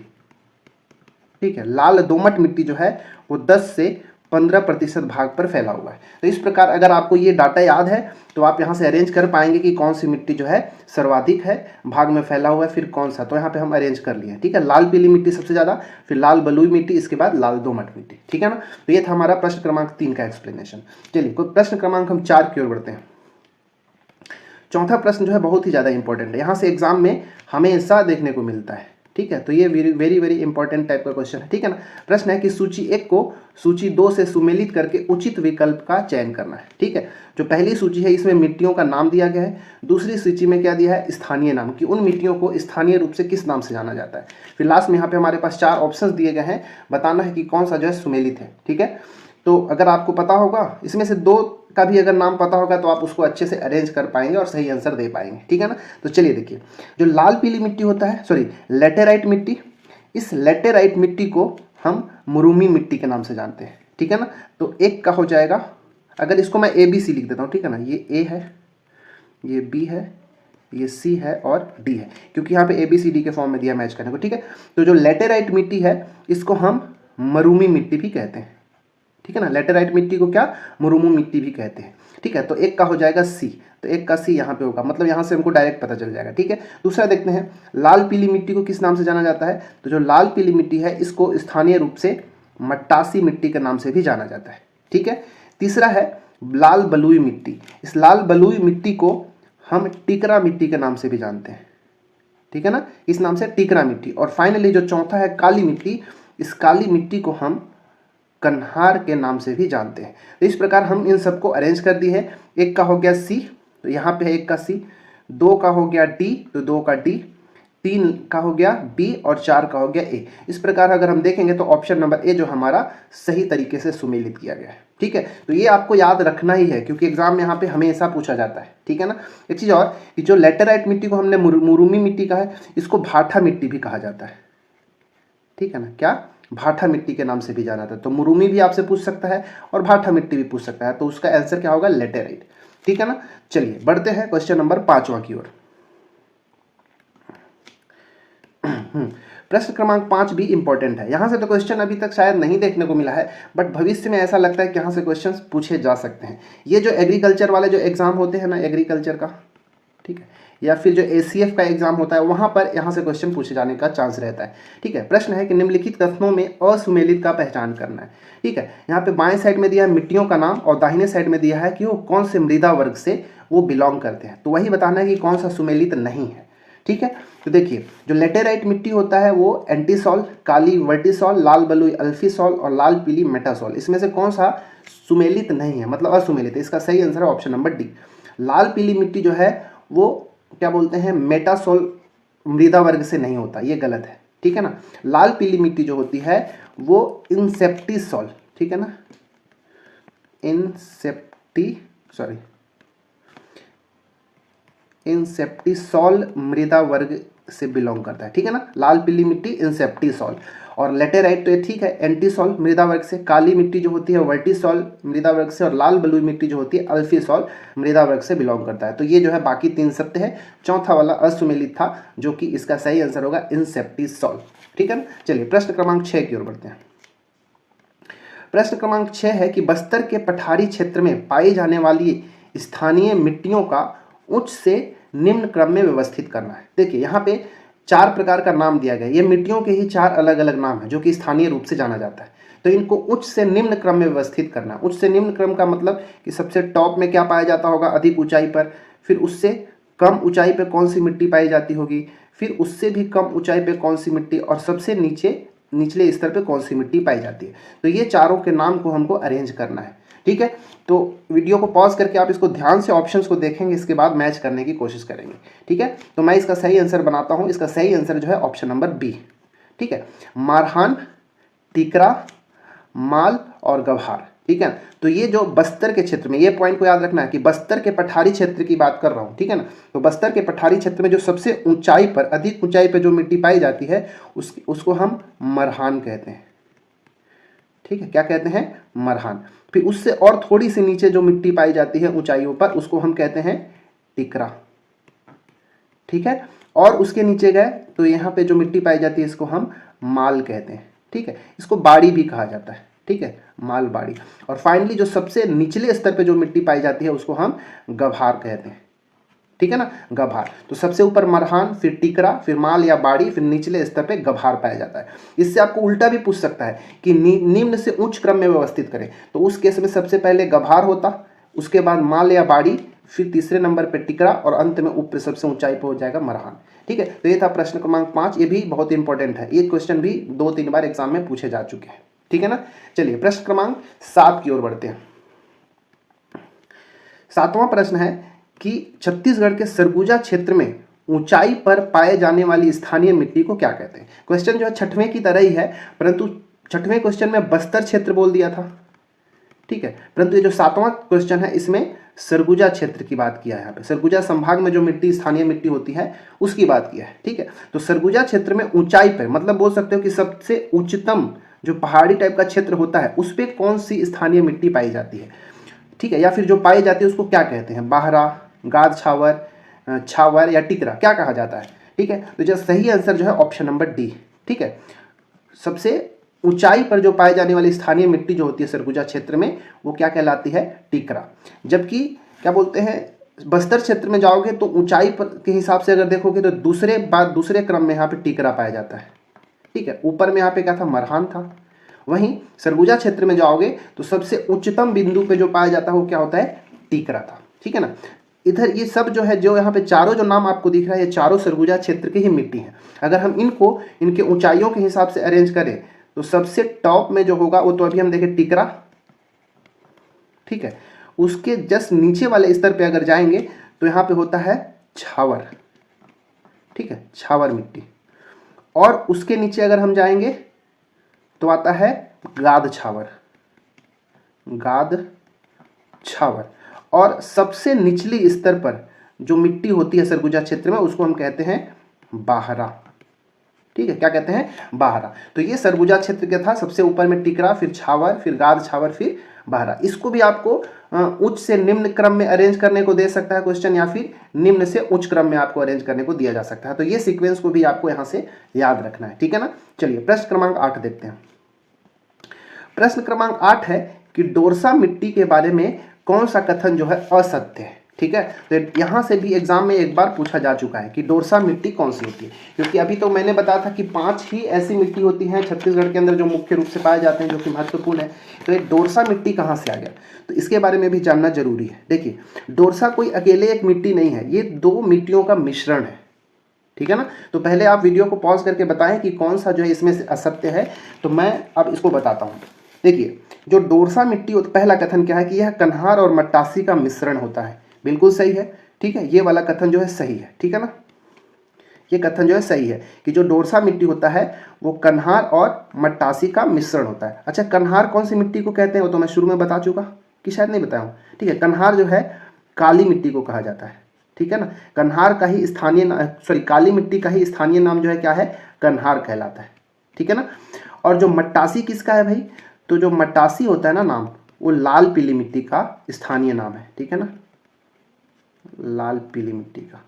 Speaker 1: ठीक है, लाल दोमट मिट्टी जो है वो 10 से 15% भाग पर फैला हुआ है। तो इस प्रकार अगर आपको ये डाटा याद है तो आप यहाँ से अरेंज कर पाएंगे कि कौन सी मिट्टी जो है सर्वाधिक है, भाग में फैला हुआ है, फिर कौन सा। तो यहाँ पे हम अरेंज कर लिए, ठीक है, लाल पीली मिट्टी सबसे ज़्यादा, फिर लाल बलुई मिट्टी, इसके बाद लाल दोमट मिट्टी, ठीक है ना। तो ये था हमारा प्रश्न क्रमांक 3 का एक्सप्लेनेशन। चलिए कोई प्रश्न क्रमांक हम 4 की ओर बढ़ते हैं। चौथा प्रश्न जो है बहुत ही ज़्यादा इंपॉर्टेंट है, यहाँ से एग्जाम में हमेशा देखने को मिलता है, ठीक है, तो ये वेरी वेरी इंपॉर्टेंट टाइप का क्वेश्चन है, ठीक है ना। प्रश्न है कि सूची 1 को सूची 2 से सुमेलित करके उचित विकल्प का चयन करना है, ठीक है। जो पहली सूची है इसमें मिट्टियों का नाम दिया गया है, दूसरी सूची में क्या दिया है, स्थानीय नाम, कि उन मिट्टियों को स्थानीय रूप से किस नाम से जाना जाता है। फिर लास्ट में यहाँ पे हमारे पास 4 ऑप्शंस दिए गए हैं, बताना है कि कौन सा जो है सुमेलित है, ठीक है। तो अगर आपको पता होगा इसमें से 2 का भी अगर नाम पता होगा तो आप उसको अच्छे से अरेंज कर पाएंगे और सही आंसर दे पाएंगे, ठीक है ना। तो चलिए देखिए, जो लाल पीली मिट्टी होता है, सॉरी लेटेराइट मिट्टी, इस लेटेराइट मिट्टी को हम मुरुमी मिट्टी के नाम से जानते हैं, ठीक है ना। तो एक का हो जाएगा, अगर इसको मैं ABC लिख देता हूँ, ठीक है ना, ये A है, ये B है, ये C है और D है, क्योंकि यहाँ पे ABCD के फॉर्म में दिया मैच करने को, ठीक है। तो जो लेटेराइट मिट्टी है इसको हम मरूमी मिट्टी भी कहते हैं, ठीक है ना। लेटेराइट मिट्टी को क्या, मुरुमु मिट्टी भी कहते हैं, ठीक है। तो एक का हो जाएगा C, तो एक का C यहाँ पे होगा, मतलब यहाँ से हमको डायरेक्ट पता चल जाएगा, ठीक है। दूसरा देखते हैं, लाल पीली मिट्टी को किस नाम से जाना जाता है। तो जो लाल पीली मिट्टी है इसको स्थानीय रूप से मट्टासी मिट्टी के नाम से भी जाना जाता है, ठीक है। तीसरा है लाल बलुई मिट्टी, इस लाल बलुई मिट्टी को हम टिकरा मिट्टी के नाम से भी जानते हैं, ठीक है ना, इस नाम से टिकरा मिट्टी। और फाइनली जो चौथा है काली मिट्टी, इस काली मिट्टी को हम कन्हार के नाम से भी जानते हैं। तो इस प्रकार हम इन सबको अरेंज कर दिए है। एक का हो गया C, तो यहाँ पे है एक का C, 2 का हो गया D, तो 2 का D, 3 का हो गया B और 4 का हो गया A। इस प्रकार अगर हम देखेंगे तो ऑप्शन नंबर A जो हमारा सही तरीके से सुमेलित किया गया है, ठीक है। तो ये आपको याद रखना ही है क्योंकि एग्जाम में यहाँ पे हमेशा पूछा जाता है, ठीक है ना। एक चीज़ और कि जो लेटेराइट मिट्टी को हमने मुरुमी मिट्टी कहा है, इसको भाठा मिट्टी भी कहा जाता है, ठीक है ना, क्या भाठा मिट्टी के नाम से भी जाना था। तो मुरुमी भी आपसे पूछ सकता है और भाठा मिट्टी भी पूछ सकता है, तो उसका आंसर क्या होगा, लेटेराइट, ठीक है ना। चलिए बढ़ते हैं क्वेश्चन नंबर 5वां की ओर। प्रश्न क्रमांक 5 भी इंपॉर्टेंट है। यहाँ से तो क्वेश्चन अभी तक शायद नहीं देखने को मिला है, बट भविष्य में ऐसा लगता है कि यहाँ से क्वेश्चन पूछे जा सकते हैं। ये जो एग्रीकल्चर वाले जो एग्जाम होते हैं ना, एग्रीकल्चर का, ठीक है, या फिर जो ACF का एग्जाम होता है वहाँ पर यहाँ से क्वेश्चन पूछे जाने का चांस रहता है, ठीक है। प्रश्न है कि निम्नलिखित कथनों में असुमेलित का पहचान करना है, ठीक है। यहाँ पे बाएं साइड में दिया है मिट्टियों का नाम और दाहिने साइड में दिया है कि वो कौन से मृदा वर्ग से वो बिलोंग करते हैं, तो वही बताना है कि कौन सा सुमेलित नहीं है, ठीक है। तो देखिए, जो लेटेराइट मिट्टी होता है वो एंटीसॉल, काली वर्टिसॉल, लाल बलुई अल्फीसॉल और लाल पीली मेटासॉल, इसमें से कौन सा सुमेलित नहीं है, मतलब असुमेलित है। इसका सही आंसर है ऑप्शन नंबर D। लाल पीली मिट्टी जो है वो क्या बोलते हैं, मेटासॉल मृदा वर्ग से नहीं होता, ये गलत है, ठीक है ना। लाल पीली मिट्टी जो होती है वो इंसेप्टिसॉल, ठीक है ना, इंसेप्टिसॉल मृदा वर्ग से बिलोंग करता है, ठीक है ना। लाल पीली मिट्टी इंसेप्टिसॉल, और लेटेराइट तो ये ठीक है एंटीसॉल मृदा वर्ग से, काली मिट्टी जो होती है वर्टिसॉल मृदा वर्ग से, और लाल बलुई मिट्टी जो होती है अल्फीसॉल मृदा वर्ग से बिलोंग करता है। तो ये जो है बाकी 3 सत्य है, चौथा वाला असुमेलित था जो कि इसका सही आंसर होगा इंसेप्टिसॉल, ठीक है ना। चलिए प्रश्न क्रमांक 6 की ओर बढ़ते हैं। प्रश्न क्रमांक 6 है कि बस्तर के पठारी क्षेत्र में पाई जाने वाली स्थानीय मिट्टियों का उच्च से निम्न क्रम में व्यवस्थित करना है। देखिए यहाँ पे 4 प्रकार का नाम दिया गया है, ये मिट्टियों के ही 4 अलग अलग नाम है जो कि स्थानीय रूप से जाना जाता है। तो इनको उच्च से निम्न क्रम में व्यवस्थित करना है। उच्च से निम्न क्रम का मतलब कि सबसे टॉप में क्या पाया जाता होगा, अधिक ऊंचाई पर, फिर उससे कम ऊंचाई पर कौन सी मिट्टी पाई जाती होगी, फिर उससे भी कम ऊंचाई पर कौन सी मिट्टी, और सबसे निचले स्तर पर कौन सी मिट्टी पाई जाती है। तो ये चारों के नाम को हमको अरेंज करना है, ठीक है। तो वीडियो को पॉज करके आप इसको ध्यान से ऑप्शंस को देखेंगे, इसके बाद मैच करने की कोशिश करेंगे, ठीक है। तो मैं इसका सही आंसर बनाता हूँ। इसका सही आंसर जो है ऑप्शन नंबर B, ठीक है। मारहान, टिकरा, माल और गभार, ठीक है। तो ये जो बस्तर के क्षेत्र में, ये पॉइंट को याद रखना है कि बस्तर के पठारी क्षेत्र की बात कर रहा हूँ, ठीक है ना। तो बस्तर के पठारी क्षेत्र में जो सबसे ऊंचाई पर, अधिक ऊंचाई पर जो मिट्टी पाई जाती है उसको हम मरहान कहते हैं, ठीक है। क्या कहते हैं, मरहान। फिर उससे और थोड़ी सी नीचे जो मिट्टी पाई जाती है ऊंचाइयों पर उसको हम कहते हैं टिकरा, ठीक है। और उसके नीचे गए तो यहाँ पे जो मिट्टी पाई जाती है इसको हम माल कहते हैं, ठीक है। इसको बाड़ी भी कहा जाता है, ठीक है, माल बाड़ी। और फाइनली जो सबसे निचले स्तर पे जो मिट्टी पाई जाती है उसको हम गभार कहते हैं, ठीक है ना, गभार। तो सबसे ऊपर मरहान, फिर टिकरा, फिर माल या बाड़ी, फिर निचले स्तर पे गभार पाया जाता है। इससे आपको उल्टा भी पूछ सकता है कि निम्न से उच्च क्रम में व्यवस्थित करें, तो उस केस में सबसे पहले गभार होता, उसके बाद माल या बाड़ी, फिर तीसरे नंबर पे टिकरा और अंत में ऊपर सबसे ऊंचाई पे हो जाएगा मरहान। ठीक है, तो ये था प्रश्न क्रमांक 5। ये भी बहुत इंपॉर्टेंट है, ये क्वेश्चन भी 2-3 बार एग्जाम में पूछे जा चुके हैं। ठीक है ना। चलिए प्रश्न क्रमांक 7 की ओर बढ़ते हैं। 7वां प्रश्न है कि छत्तीसगढ़ के सरगुजा क्षेत्र में ऊंचाई पर पाए जाने वाली स्थानीय मिट्टी को क्या कहते हैं। क्वेश्चन जो है 6वें की तरह ही है, परंतु 6वें क्वेश्चन में बस्तर क्षेत्र बोल दिया था। ठीक है, परंतु ये जो 7वां क्वेश्चन है इसमें सरगुजा क्षेत्र की बात किया है। यहाँ पे सरगुजा संभाग में जो मिट्टी स्थानीय मिट्टी होती है उसकी बात किया है। ठीक है, तो सरगुजा क्षेत्र में ऊंचाई पर मतलब बोल सकते हो कि सबसे उच्चतम जो पहाड़ी टाइप का क्षेत्र होता है उस पर कौन सी स्थानीय मिट्टी पाई जाती है। ठीक है, या फिर जो पाई जाती है उसको क्या कहते हैं, बाहरा, गाद छावर, छावर या टिकरा, क्या कहा जाता है। ठीक है, तो जो सही आंसर जो है ऑप्शन नंबर डी। ठीक है, सबसे ऊंचाई पर जो पाए जाने वाली स्थानीय मिट्टी जो होती है सरगुजा क्षेत्र में वो क्या कहलाती है, टिकरा। जबकि क्या बोलते हैं बस्तर क्षेत्र में जाओगे तो ऊंचाई पर के हिसाब से अगर देखोगे तो दूसरे क्रम में यहाँ पे टिकरा पाया जाता है। ठीक है, ऊपर में यहाँ पे क्या था, मरहान था। वहीं सरगुजा क्षेत्र में जाओगे तो सबसे उच्चतम बिंदु पे जो पाया जाता है वो क्या होता है, टिकरा था। ठीक है ना। इधर ये सब जो है, जो यहाँ पे चारों जो नाम आपको दिख रहा है ये चारों सरगुजा क्षेत्र की ही मिट्टी है। अगर हम इनको इनके ऊंचाइयों के हिसाब से अरेंज करें तो सबसे टॉप में जो होगा वो तो अभी हम देखें टिकरा। ठीक है, उसके जस्ट नीचे वाले स्तर पे अगर जाएंगे तो यहाँ पे होता है छावर। ठीक है, छावर मिट्टी। और उसके नीचे अगर हम जाएंगे तो आता है गाद छावर, गाद छावर। और सबसे निचली स्तर पर जो मिट्टी होती है सरगुजा क्षेत्र में उसको हम कहते हैं बाहरा। ठीक है, क्या कहते हैं, बाहरा। तो ये सरगुजा क्षेत्र का था, सबसे ऊपर में टिकरा, फिर छावर, फिर गाद छावर, फिर बाहरा। इसको भी आपको उच्च से निम्न क्रम में अरेंज करने को दे सकता है क्वेश्चन, या फिर निम्न से उच्च क्रम में आपको अरेंज करने को दिया जा सकता है। तो ये सीक्वेंस को भी आपको यहाँ से याद रखना है। ठीक है ना। चलिए प्रश्न क्रमांक 8 देखते हैं। प्रश्न क्रमांक 8 है कि डोरसा मिट्टी के बारे में कौन सा कथन जो है असत्य है। ठीक है, तो यहाँ से भी एग्जाम में एक बार पूछा जा चुका है कि डोरसा मिट्टी कौन सी होती है। क्योंकि अभी तो मैंने बताया था कि 5 ही ऐसी मिट्टी होती हैं छत्तीसगढ़ के अंदर जो मुख्य रूप से पाए जाते हैं, जो कि महत्वपूर्ण है। तो ये डोरसा मिट्टी कहाँ से आ गया, तो इसके बारे में भी जानना जरूरी है। देखिए, डोरसा कोई अकेले एक मिट्टी नहीं है, ये 2 मिट्टियों का मिश्रण है। ठीक है ना। तो पहले आप वीडियो को पॉज करके बताएं कि कौन सा जो है इसमें से असत्य है, तो मैं अब इसको बताता हूँ। देखिए, जो डोरसा मिट्टी होती, पहला कथन क्या है कि यह कन्हार और मट्टासी का मिश्रण होता है। बिल्कुल सही है। ठीक है, ये वाला कथन जो है सही है। ठीक है ना, ये कथन जो है सही है कि जो डोरसा मिट्टी होता है वो कन्हार और मट्टासी का मिश्रण होता है। अच्छा, कन्हार कौन सी मिट्टी को कहते हैं वो तो मैं शुरू में बता चुका कि शायद नहीं बताया हूँ। ठीक है, कन्हार जो है काली मिट्टी को कहा जाता है। ठीक है ना, कन्हार का ही स्थानीय काली मिट्टी का ही स्थानीय नाम जो है क्या है, कन्हार कहलाता है। ठीक है ना। और जो मट्टासी किसका है भाई, तो जो मट्टासी होता है ना नाम, वो लाल पीली मिट्टी का स्थानीय नाम है। ठीक है ना, लाल पीली मिट्टी का।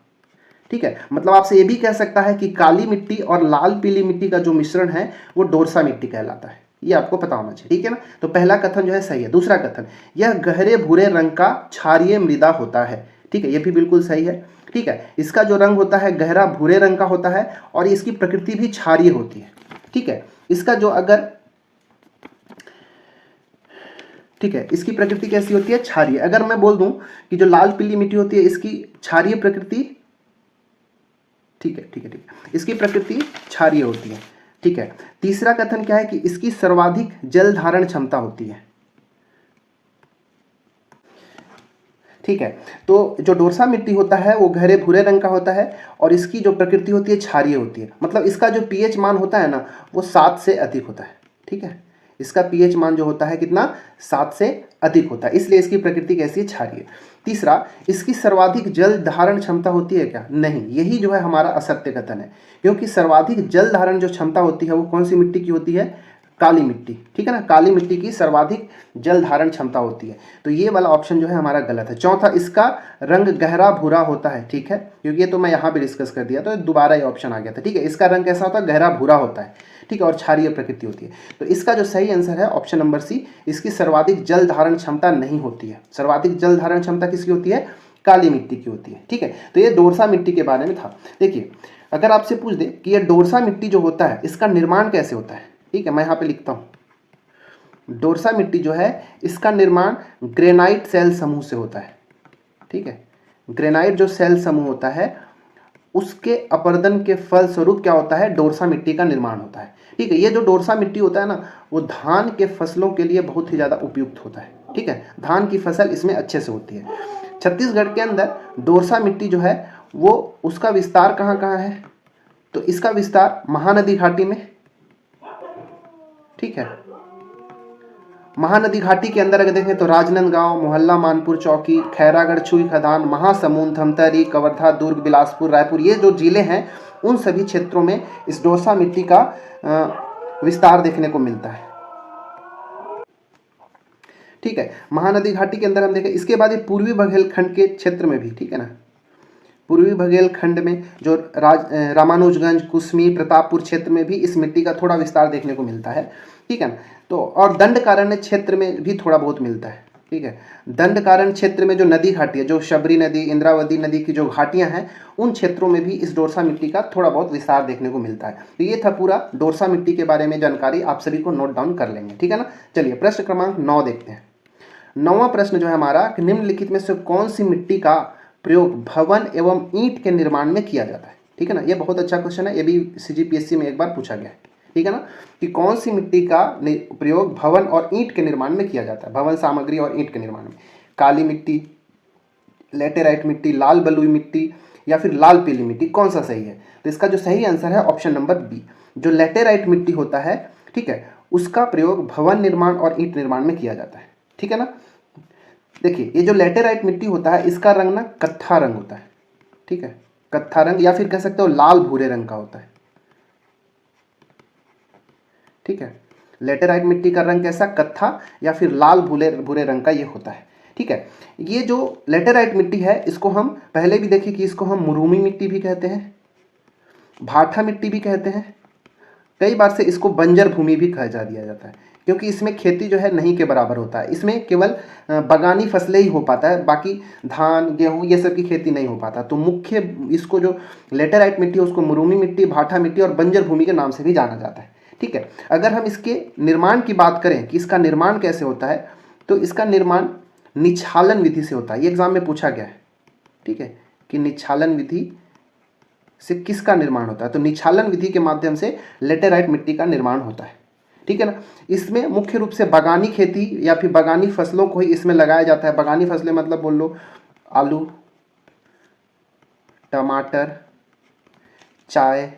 Speaker 1: ठीक है, मतलब आपसे ये भी कह सकता है कि काली मिट्टी और लाल पीली मिट्टी का जो मिश्रण है वो डोरसा मिट्टी कहलाता है। ये आपको पता होना चाहिए। ठीक है ना। तो पहला कथन जो है सही है। दूसरा कथन, यह गहरे भूरे रंग का क्षारीय मृदा होता है। ठीक है, ये भी बिल्कुल सही है। ठीक है, इसका जो रंग होता है गहरा भूरे रंग का होता है और इसकी प्रकृति भी क्षारीय होती है। ठीक है, इसका जो अगर ठीक है, इसकी प्रकृति कैसी होती है, क्षारीय। अगर मैं बोल दूं कि जो लाल पीली मिट्टी होती है इसकी क्षारीय प्रकृति, ठीक है, इसकी प्रकृति क्षारीय होती है। ठीक है, तीसरा कथन क्या है कि इसकी सर्वाधिक जल धारण क्षमता होती है। ठीक है, तो जो डोरसा मिट्टी होता है वो गहरे भूरे रंग का होता है और इसकी जो प्रकृति होती है क्षारीय होती है। मतलब इसका जो पीएच मान होता है ना वो 7 से अधिक होता है। ठीक है, इसका पीएच मान जो होता है कितना, 7 से अधिक होता है, इसलिए इसकी प्रकृति कैसी है, क्षारीय। तीसरा, इसकी सर्वाधिक जल धारण क्षमता होती है क्या, नहीं, यही जो है हमारा असत्य कथन है। क्योंकि सर्वाधिक जल धारण जो क्षमता होती है वो कौन सी मिट्टी की होती है, काली मिट्टी। ठीक है ना, काली मिट्टी की सर्वाधिक जल धारण क्षमता होती है। तो ये वाला ऑप्शन जो है हमारा गलत है। चौथा, इसका रंग गहरा भूरा होता है। ठीक है, क्योंकि ये तो मैं यहाँ पे डिस्कस कर दिया तो दोबारा ये ऑप्शन आ गया था। ठीक है, इसका रंग कैसा होता है, गहरा भूरा होता है। ठीक है, और क्षारीय प्रकृति होती है। तो इसका जो सही आंसर है ऑप्शन नंबर सी, इसकी सर्वाधिक जल धारण क्षमता नहीं होती है। सर्वाधिक जल धारण क्षमता किसकी होती है, काली मिट्टी की होती है। ठीक है, तो ये डोरसा मिट्टी के बारे में था। देखिए, अगर आपसे पूछ दे कि ये डोरसा मिट्टी जो होता है इसका निर्माण कैसे होता है, ठीक है, मैं यहाँ पे लिखता हूँ डोरसा मिट्टी जो है इसका निर्माण ग्रेनाइट सेल समूह से होता है। ठीक है, ग्रेनाइट जो शैल समूह होता है उसके अपरदन के फलस्वरूप क्या होता है, डोरसा मिट्टी का निर्माण होता है। ठीक है, ये जो डोरसा मिट्टी होता है ना, वो धान के फसलों के लिए बहुत ही ज़्यादा उपयुक्त होता है। ठीक है, धान की फसल इसमें अच्छे से होती है। छत्तीसगढ़ के अंदर डोरसा मिट्टी जो है वो उसका विस्तार कहाँ कहाँ है, तो इसका विस्तार महानदी घाटी में। ठीक है, महानदी घाटी के अंदर अगर देखें तो राजनांदगांव, मोहल्ला, मानपुर चौकी, खैरागढ़, छुई खदान, महासमुंद, धमतरी, कवर्धा, दुर्ग, बिलासपुर, रायपुर, ये जो जिले हैं उन सभी क्षेत्रों में इस डोरसा मिट्टी का विस्तार देखने को मिलता है। ठीक है, महानदी घाटी के अंदर हम देखें। इसके बाद ये पूर्वी बुंदेलखंड के क्षेत्र में भी, ठीक है ना, पूर्वी बुंदेलखंड में जो रामानुजगंज, कुसमी, प्रतापपुर क्षेत्र में भी इस मिट्टी का थोड़ा विस्तार देखने को मिलता है। ठीक है ना, तो और दंडकारण्य क्षेत्र में भी थोड़ा बहुत मिलता है। ठीक है, दंडकारण्य क्षेत्र में जो नदी घाटी है, जो शबरी नदी, इंद्रावती नदी की जो घाटियां हैं, उन क्षेत्रों में भी इस डोरसा मिट्टी का थोड़ा बहुत विस्तार देखने को मिलता है। तो ये था पूरा डोरसा मिट्टी के बारे में जानकारी, आप सभी को नोट डाउन कर लेंगे। ठीक है ना, चलिए प्रश्न क्रमांक 9 देखते हैं। 9वां प्रश्न जो है हमारा, निम्नलिखित में से कौन सी मिट्टी का प्रयोग भवन एवं ईंट के निर्माण में किया जाता है। ठीक है ना, ये बहुत अच्छा क्वेश्चन है, ये भी CGPSC में एक बार पूछा गया है। ठीक है ना, कि कौन सी मिट्टी का प्रयोग भवन और ईंट के निर्माण में किया जाता है, भवन सामग्री और ईंट के निर्माण में। काली मिट्टी, लेटेराइट मिट्टी, लाल बलुई मिट्टी या फिर लाल पीली मिट्टी, कौन सा सही है। तो इसका जो सही आंसर है ऑप्शन नंबर बी, जो लेटेराइट मिट्टी होता है, ठीक है, उसका प्रयोग भवन निर्माण और ईंट निर्माण में किया जाता है। ठीक है ना, देखिए ये जो लेटेराइट मिट्टी होता है इसका रंग ना कत्था रंग होता है। ठीक है, कत्था रंग या फिर कह सकते हो लाल भूरे रंग का होता है। ठीक है, लेटेराइट मिट्टी का रंग कैसा, कत्था या फिर लाल भूरे भूरे रंग का ये होता है। ठीक है, ये जो लेटेराइट मिट्टी है इसको हम पहले भी देखे कि इसको हम मुरूमी मिट्टी भी कहते हैं, भाठा मिट्टी भी कहते हैं, कई बार से इसको बंजर भूमि भी कहा दिया जाता है, क्योंकि इसमें खेती जो है नहीं के बराबर होता है। इसमें केवल बागानी फसलें ही हो पाता है, बाकी धान, गेहूँ ये सब की खेती नहीं हो पाता। तो मुख्य इसको जो लेटेराइट मिट्टी है उसको मुरूमी मिट्टी, भाठा मिट्टी और बंजर भूमि के नाम से भी जाना जाता है। ठीक है, अगर हम इसके निर्माण की बात करें कि इसका निर्माण कैसे होता है, तो इसका निर्माण निच्छालन विधि से होता है। ये एग्जाम में पूछा गया है। ठीक है, कि निच्छालन विधि से किसका निर्माण होता है, तो निच्छालन विधि के माध्यम से लेटेराइट मिट्टी का निर्माण होता है। ठीक है ना, इसमें मुख्य रूप से बागानी खेती या फिर बागानी फसलों को ही इसमें लगाया जाता है। बागानी फसलें मतलब बोल लो आलू, टमाटर, चाय,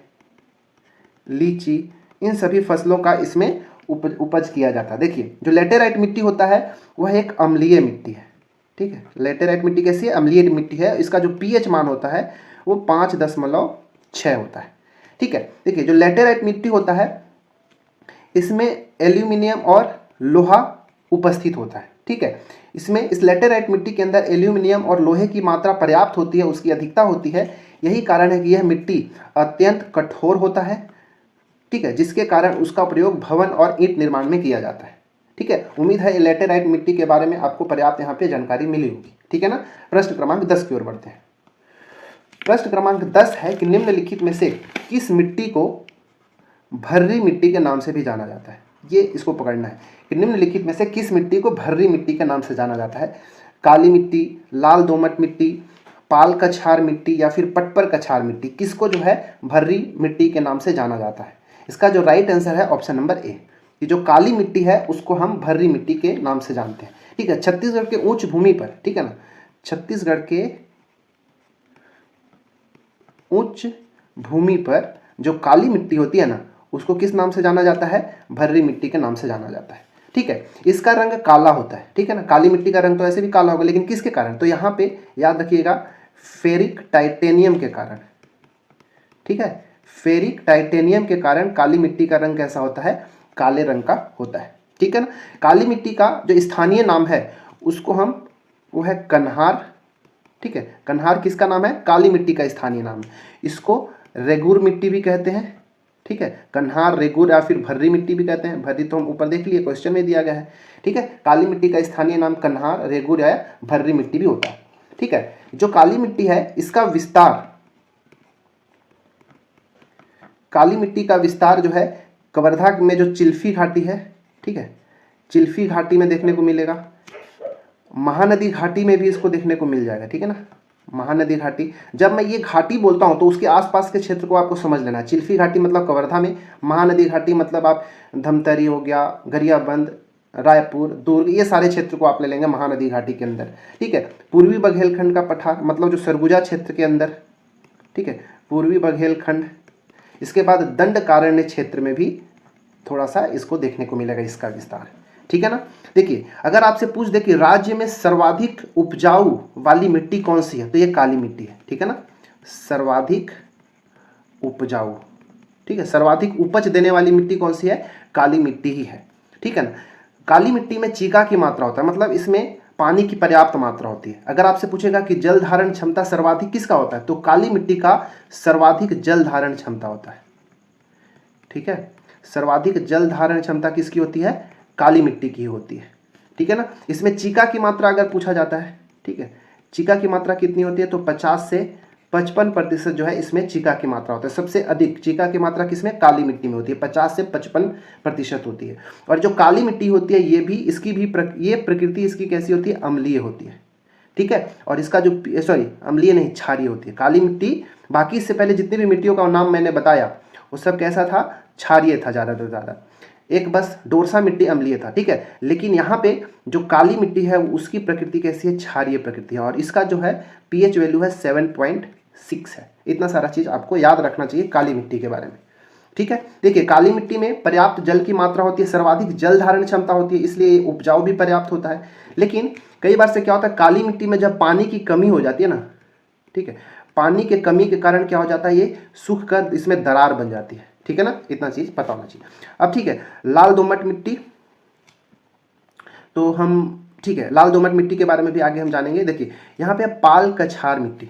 Speaker 1: लीची, इन सभी फसलों का इसमें उपज किया जाता है। देखिए जो लेटेराइट मिट्टी होता है वह एक अम्लीय मिट्टी है। ठीक है, लेटेराइट मिट्टी कैसी है, अम्लीय मिट्टी है। इसका जो pH मान होता है वो 5.6 होता है। ठीक है, देखिए जो लेटेराइट मिट्टी होता है इसमें एल्यूमिनियम और लोहा उपस्थित होता है। ठीक है, इसमें इस लेटेराइट मिट्टी के अंदर एल्यूमिनियम और लोहे की मात्रा पर्याप्त होती है, उसकी अधिकता होती है। यही कारण है कि यह मिट्टी अत्यंत कठोर होता है। ठीक है, जिसके कारण उसका प्रयोग भवन और ईंट निर्माण में किया जाता है। ठीक है, उम्मीद है लेटेराइट मिट्टी के बारे में आपको पर्याप्त यहाँ पे जानकारी मिली होगी। ठीक है ना, प्रश्न क्रमांक 10 की ओर बढ़ते हैं। प्रश्न क्रमांक 10 है कि निम्नलिखित में से किस मिट्टी को भर्री मिट्टी के नाम से भी जाना जाता है। ये इसको पकड़ना है कि निम्नलिखित में से किस मिट्टी को भर्री मिट्टी के नाम से जाना जाता है। काली मिट्टी, लाल दोमट मिट्टी, पाल कछार मिट्टी या फिर पटपर कछार मिट्टी, किसको जो है भर्री मिट्टी के नाम से जाना जाता है। इसका जो राइट आंसर है ऑप्शन नंबर ए, कि जो काली मिट्टी है उसको हम भर्री मिट्टी के नाम से जानते हैं। ठीक है, छत्तीसगढ़ के उच्च भूमि पर, ठीक है ना, छत्तीसगढ़ के उच्च भूमि पर जो काली मिट्टी होती है ना उसको किस नाम से जाना जाता है, भर्री मिट्टी के नाम से जाना जाता है। ठीक है, इसका रंग काला होता है। ठीक है ना, काली मिट्टी का रंग तो ऐसे भी काला होगा, लेकिन किसके कारण, तो यहाँ पे याद रखिएगा फेरिक टाइटेनियम के कारण। ठीक है, फेरिक टाइटेनियम के कारण काली मिट्टी का रंग कैसा होता है, काले रंग का होता है। ठीक है ना, काली मिट्टी का जो स्थानीय नाम है उसको हम, वो है कन्हार। ठीक है, कन्हार किसका नाम है, काली मिट्टी का स्थानीय नाम है। इसको रेगुर मिट्टी भी कहते हैं। ठीक है, कन्हार, रेगुर या फिर भर्री मिट्टी भी कहते हैं। भर्री तो हम ऊपर देख लिए, क्वेश्चन में दिया गया है। ठीक है, काली मिट्टी का स्थानीय नाम कन्हार, रेगुर या भर्री मिट्टी भी होता है। ठीक है, जो काली मिट्टी है इसका विस्तार, काली मिट्टी का विस्तार जो है कवर्धा में जो चिल्फी घाटी है, ठीक है, चिल्फी घाटी में देखने को मिलेगा। महानदी घाटी में भी इसको देखने को मिल जाएगा। ठीक है ना, महानदी घाटी। जब मैं ये घाटी बोलता हूँ तो उसके आसपास के क्षेत्र को आपको समझ लेना है। चिल्फी घाटी मतलब कवर्धा में, महानदी घाटी मतलब आप धमतरी हो गया, गरियाबंद, रायपुर, दुर्ग, ये सारे क्षेत्र को आप ले लेंगे महानदी घाटी के अंदर। ठीक है, पूर्वी बघेलखंड का पठार मतलब जो सरगुजा क्षेत्र के अंदर, ठीक है, पूर्वी बघेलखंड। इसके बाद दंडकारण्य क्षेत्र में भी थोड़ा सा इसको देखने को मिलेगा इसका विस्तार। ठीक है ना। देखिए अगर आपसे पूछ दे कि राज्य में सर्वाधिक उपजाऊ वाली मिट्टी कौन सी है, तो ये काली मिट्टी है। ठीक है ना, सर्वाधिक उपजाऊ, ठीक है, सर्वाधिक उपज देने वाली मिट्टी कौन सी है, काली मिट्टी ही है। ठीक है ना। काली मिट्टी में चीका की मात्रा होता है, मतलब इसमें पानी की पर्याप्त मात्रा होती है। अगर आपसे पूछेगा कि जल धारण क्षमता सर्वाधिक किसका होता है, तो काली मिट्टी का सर्वाधिक जल धारण क्षमता होता है। ठीक है, सर्वाधिक जल धारण क्षमता किसकी होती है, काली मिट्टी की होती है। ठीक है ना। इसमें चीका की मात्रा अगर पूछा जाता है, ठीक है, चीका की मात्रा कितनी होती है, तो 50 से 55% जो है इसमें चीका की मात्रा होता है। सबसे अधिक चीका की मात्रा किसमें, काली मिट्टी में होती है, 50 से 55% होती है। और जो काली मिट्टी होती है ये भी, इसकी भी ये प्रकृति इसकी कैसी होती है, अम्लीय होती है। ठीक है, और इसका जो अम्लीय नहीं, क्षारीय होती है काली मिट्टी। बाकी इससे पहले जितनी भी मिट्टियों का नाम मैंने बताया वो सब कैसा था, क्षारीय था ज़्यादा से ज़्यादा। एक बस डोरसा मिट्टी अम्लीय था। ठीक है, लेकिन यहाँ पे जो काली मिट्टी है उसकी प्रकृति कैसी है, क्षारीय प्रकृति है, और इसका जो है पीएच वैल्यू है 7.6 है। इतना सारा चीज़ आपको याद रखना चाहिए काली मिट्टी के बारे में। ठीक है, देखिए काली मिट्टी में पर्याप्त जल की मात्रा होती है, सर्वाधिक जल धारण क्षमता होती है, इसलिए उपजाऊ भी पर्याप्त होता है। लेकिन कई बार से क्या होता है, काली मिट्टी में जब पानी की कमी हो जाती है ना, ठीक है, पानी के कमी के कारण क्या हो जाता है, ये सूख कर इसमें दरार बन जाती है। ठीक है ना, इतना चीज पता होना चाहिए। अब ठीक है, लाल दोमट मिट्टी, तो हम, ठीक है, लाल दोमट मिट्टी के बारे में भी आगे हम जानेंगे। देखिए यहाँ पे पाल कछार मिट्टी,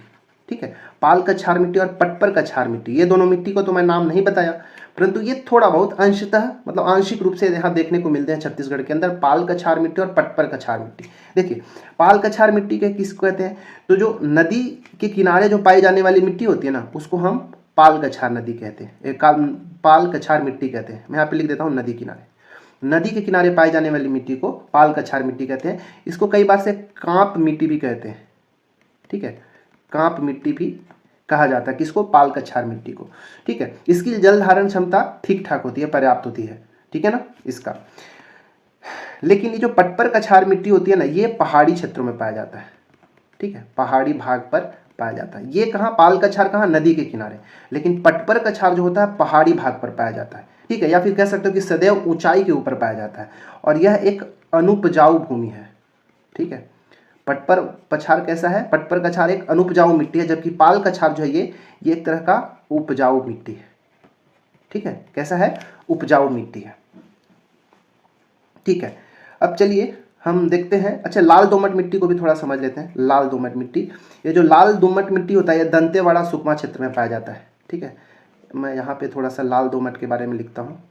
Speaker 1: ठीक है, पाल कछार मिट्टी और पटपर कछार मिट्टी, ये दोनों मिट्टी को तो मैं नाम नहीं बताया, परंतु ये थोड़ा बहुत अंशतः मतलब आंशिक रूप से यहाँ देखने को मिलते हैं छत्तीसगढ़ के अंदर, पाल कछार मिट्टी और पटपर कछार मिट्टी। देखिए पाल कछार मिट्टी के किसको कहते हैं, तो जो नदी के किनारे जो पाई जाने वाली मिट्टी होती है ना, उसको हम पाल कछार नदी कहते हैं, पाल कछार मिट्टी कहते हैं। मैं यहाँ पे लिख देता हूँ नदी किनारे, नदी के किनारे पाई जाने वाली मिट्टी को पाल कछार मिट्टी कहते हैं। इसको कई बार से कांप मिट्टी भी कहते हैं। ठीक है, कांप मिट्टी भी कहा जाता है किसको, पाल कछार मिट्टी को। ठीक है, इसकी जल धारण क्षमता ठीक ठाक होती है, पर्याप्त होती है। ठीक है ना इसका। लेकिन ये जो पटपर कछार मिट्टी होती है ना, ये पहाड़ी क्षेत्रों में पाया जाता है। ठीक है, पहाड़ी भाग पर पाया जाता है। ये कहाँ, पाल कछार कहाँ, नदी के किनारे, लेकिन पटपर कछार जो होता है पहाड़ी भाग पर पाया जाता है। ठीक है, या फिर कह सकते हो कि सदैव ऊंचाई के ऊपर पाया जाता है, और यह एक अनुपजाऊ भूमि है। ठीक है, पटपर कछार कैसा है, पटपर कछार एक अनुपजाऊ मिट्टी है, जबकि पाल कछार जो है ये एक तरह का उपजाऊ मिट्टी है। ठीक है, कैसा है, उपजाऊ मिट्टी है। ठीक है, अब चलिए हम देखते हैं, अच्छा लाल दोमट मिट्टी को भी थोड़ा समझ लेते हैं। लाल दोमट मिट्टी, ये जो लाल दोमट मिट्टी होता है ये दंतेवाड़ा सुकमा क्षेत्र में पाया जाता है। ठीक है, मैं यहाँ पे थोड़ा सा लाल दोमट के बारे में लिखता हूँ।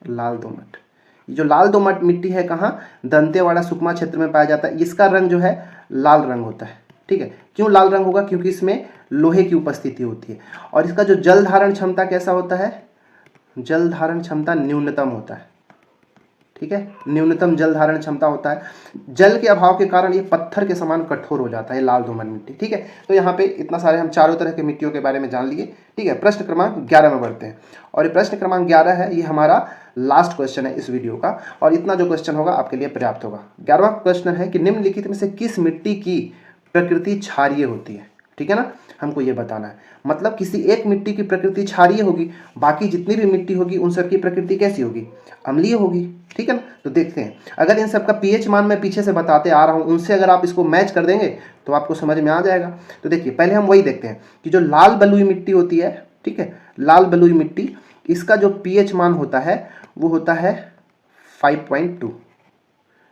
Speaker 1: लाल दोमट, ये जो लाल दोमट मिट्टी है कहाँ, दंतेवाड़ा सुकमा क्षेत्र में पाया जाता है। इसका रंग जो है लाल रंग होता है। ठीक है, क्यों लाल रंग होगा, क्योंकि इसमें लोहे की उपस्थिति होती है। और इसका जो जल धारण क्षमता कैसा होता है, जल धारण क्षमता न्यूनतम होता है। ठीक है, न्यूनतम जल धारण क्षमता होता है। जल के अभाव के कारण ये पत्थर के समान कठोर हो जाता है, लाल दोमट मिट्टी। ठीक है, तो यहाँ पे इतना सारे हम चारों तरह के मिट्टियों के बारे में जान लिए। ठीक है, प्रश्न क्रमांक 11 में बढ़ते हैं, और ये प्रश्न क्रमांक 11 है, ये हमारा लास्ट क्वेश्चन है इस वीडियो का, और इतना जो क्वेश्चन होगा आपके लिए पर्याप्त होगा। 11वां क्वेश्चन है कि निम्नलिखित में से किस मिट्टी की प्रकृति क्षारीय होती है। ठीक है ना, हमको ये बताना है, मतलब किसी एक मिट्टी की प्रकृति क्षारीय होगी, बाकी जितनी भी मिट्टी होगी उन सब की प्रकृति कैसी होगी, अम्लीय होगी। ठीक है ना, तो देखते हैं, अगर इन सब का पीएच मान मैं पीछे से बताते आ रहा हूँ, उनसे अगर आप इसको मैच कर देंगे तो आपको समझ में आ जाएगा। तो देखिए पहले हम वही देखते हैं कि जो लाल बलुई मिट्टी होती है, ठीक है, लाल बलुई मिट्टी, इसका जो पीएच मान होता है वो होता है 5.2।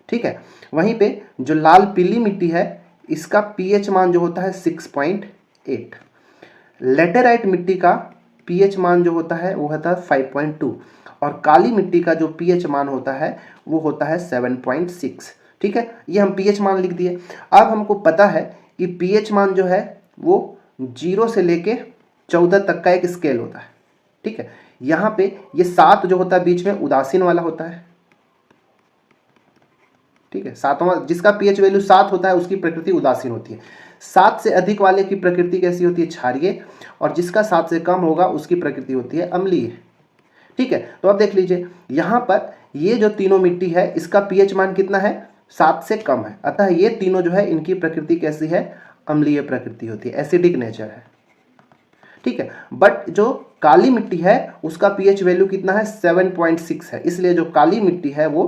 Speaker 1: ठीक है, वहीं पे जो लाल पीली मिट्टी है इसका पीएच मान जो होता है 6.8। लेटेराइट मिट्टी का पीएच मान जो होता है वो होता है 5.2, और काली मिट्टी का जो पीएच मान होता है वो होता है 7.6। ठीक है, ये हम पीएच मान लिख दिए। अब हमको पता है कि पीएच मान जो है वो 0 से लेके 14 तक का एक स्केल होता है। ठीक है, यहाँ पे ये 7 जो होता है बीच में उदासीन वाला होता है, ठीक है, सातवां, जिसका पीएच वैल्यू 7 होता है उसकी प्रकृति उदासीन होती है। 7 से अधिक वाले की प्रकृति कैसी होती है? क्षारीय, और जिसका 7 से कम होगा उसकी प्रकृति होती है अम्लीय। ठीक है, तो अब देख लीजिए यहाँ पर ये जो तीनों मिट्टी है इसका पीएच मान कितना है? 7 से कम है, अतः ये तीनों जो है इनकी प्रकृति कैसी है? अम्लीय प्रकृति होती है, एसिडिक नेचर है। ठीक है, बट जो काली मिट्टी है उसका पीएच वैल्यू कितना है? 7.6 है, इसलिए जो काली मिट्टी है वो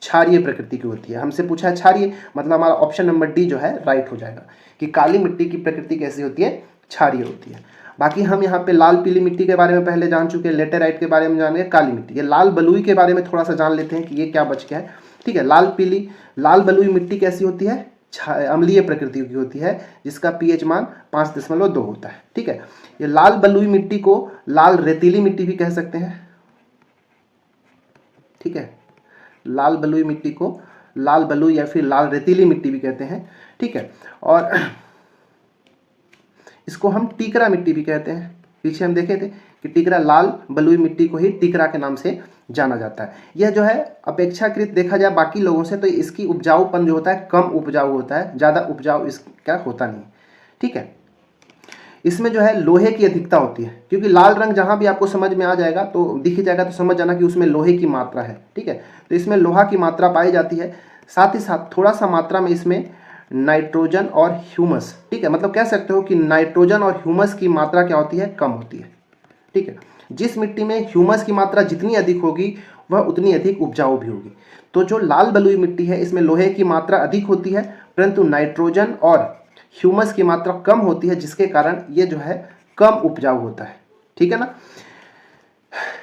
Speaker 1: क्षारीय प्रकृति की होती है। हमसे पूछा है क्षारीय, मतलब हमारा ऑप्शन नंबर डी जो है राइट हो जाएगा कि काली मिट्टी की प्रकृति कैसी होती है? क्षारीय होती है। बाकी हम यहाँ पे लाल पीली मिट्टी के बारे में पहले जान चुके हैं, लेटेराइट के बारे में जान गए, काली मिट्टी, ये लाल बलुई के बारे में थोड़ा सा जान लेते हैं कि ये क्या बच गया है। ठीक है, लाल बलुई मिट्टी कैसी होती है? अम्लीय प्रकृति की होती है, जिसका पीएच मान 5.2 होता है। ठीक है, ये लाल बलुई मिट्टी को लाल रेतीली मिट्टी भी कह सकते हैं। ठीक है, लाल बलुई मिट्टी को लाल बलुई या फिर लाल रेतीली मिट्टी भी कहते हैं। ठीक है, और इसको हम टीकरा मिट्टी भी कहते हैं। पीछे हम देखे थे कि टीकरा, लाल बलुई मिट्टी को ही टीकरा के नाम से जाना जाता है। यह जो है अपेक्षाकृत देखा जाए बाकी लोगों से तो इसकी उपजाऊपन जो होता है कम उपजाऊ होता है, ज़्यादा उपजाऊ इसका होता नहीं। ठीक है, इसमें जो है लोहे की अधिकता होती है, क्योंकि लाल रंग जहाँ भी आपको समझ में आ जाएगा तो दिख जाएगा तो समझ जाना कि उसमें लोहे की मात्रा है। ठीक है, तो इसमें लोहा की मात्रा पाई जाती है, साथ ही साथ थोड़ा सा मात्रा में इसमें नाइट्रोजन और ह्यूमस। ठीक है, मतलब कह सकते हो कि नाइट्रोजन और ह्यूमस की मात्रा क्या होती है? कम होती है। ठीक है, जिस मिट्टी में ह्यूमस की मात्रा जितनी अधिक होगी वह उतनी अधिक उपजाऊ भी होगी। तो जो लाल बलुई मिट्टी है इसमें लोहे की मात्रा अधिक होती है, परंतु नाइट्रोजन और ह्यूमस की मात्रा कम होती है, जिसके कारण ये जो है कम उपजाऊ होता है। ठीक है ना।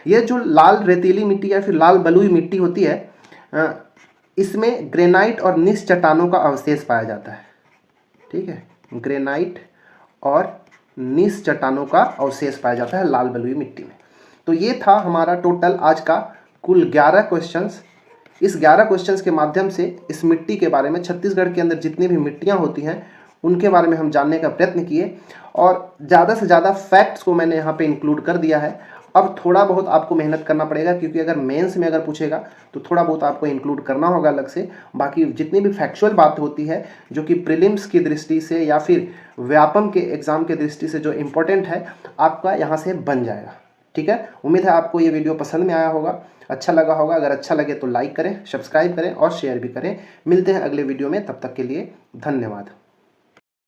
Speaker 1: ये जो लाल रेतीली मिट्टी या फिर लाल बलुई मिट्टी होती है इसमें ग्रेनाइट और निस चट्टानों का अवशेष पाया जाता है। ठीक है, ग्रेनाइट और निस चट्टानों का अवशेष पाया जाता है लाल बलुई मिट्टी में। तो ये था हमारा टोटल आज का कुल 11 क्वेश्चंस। इस 11 क्वेश्चंस के माध्यम से इस मिट्टी के बारे में, छत्तीसगढ़ के अंदर जितनी भी मिट्टियाँ होती हैं उनके बारे में हम जानने का प्रयत्न किए, और ज़्यादा से ज़्यादा फैक्ट्स को मैंने यहाँ पे इंक्लूड कर दिया है। अब थोड़ा बहुत आपको मेहनत करना पड़ेगा, क्योंकि अगर मेंस में अगर पूछेगा तो थोड़ा बहुत आपको इंक्लूड करना होगा अलग से। बाकी जितनी भी फैक्चुअल बात होती है जो कि प्रीलिम्स की दृष्टि से या फिर व्यापम के एग्ज़ाम के दृष्टि से जो इम्पोर्टेंट है, आपका यहाँ से बन जाएगा। ठीक है, उम्मीद है आपको ये वीडियो पसंद में आया होगा, अच्छा लगा होगा। अगर अच्छा लगे तो लाइक करें, सब्सक्राइब करें और शेयर भी करें। मिलते हैं अगले वीडियो में, तब तक के लिए धन्यवाद।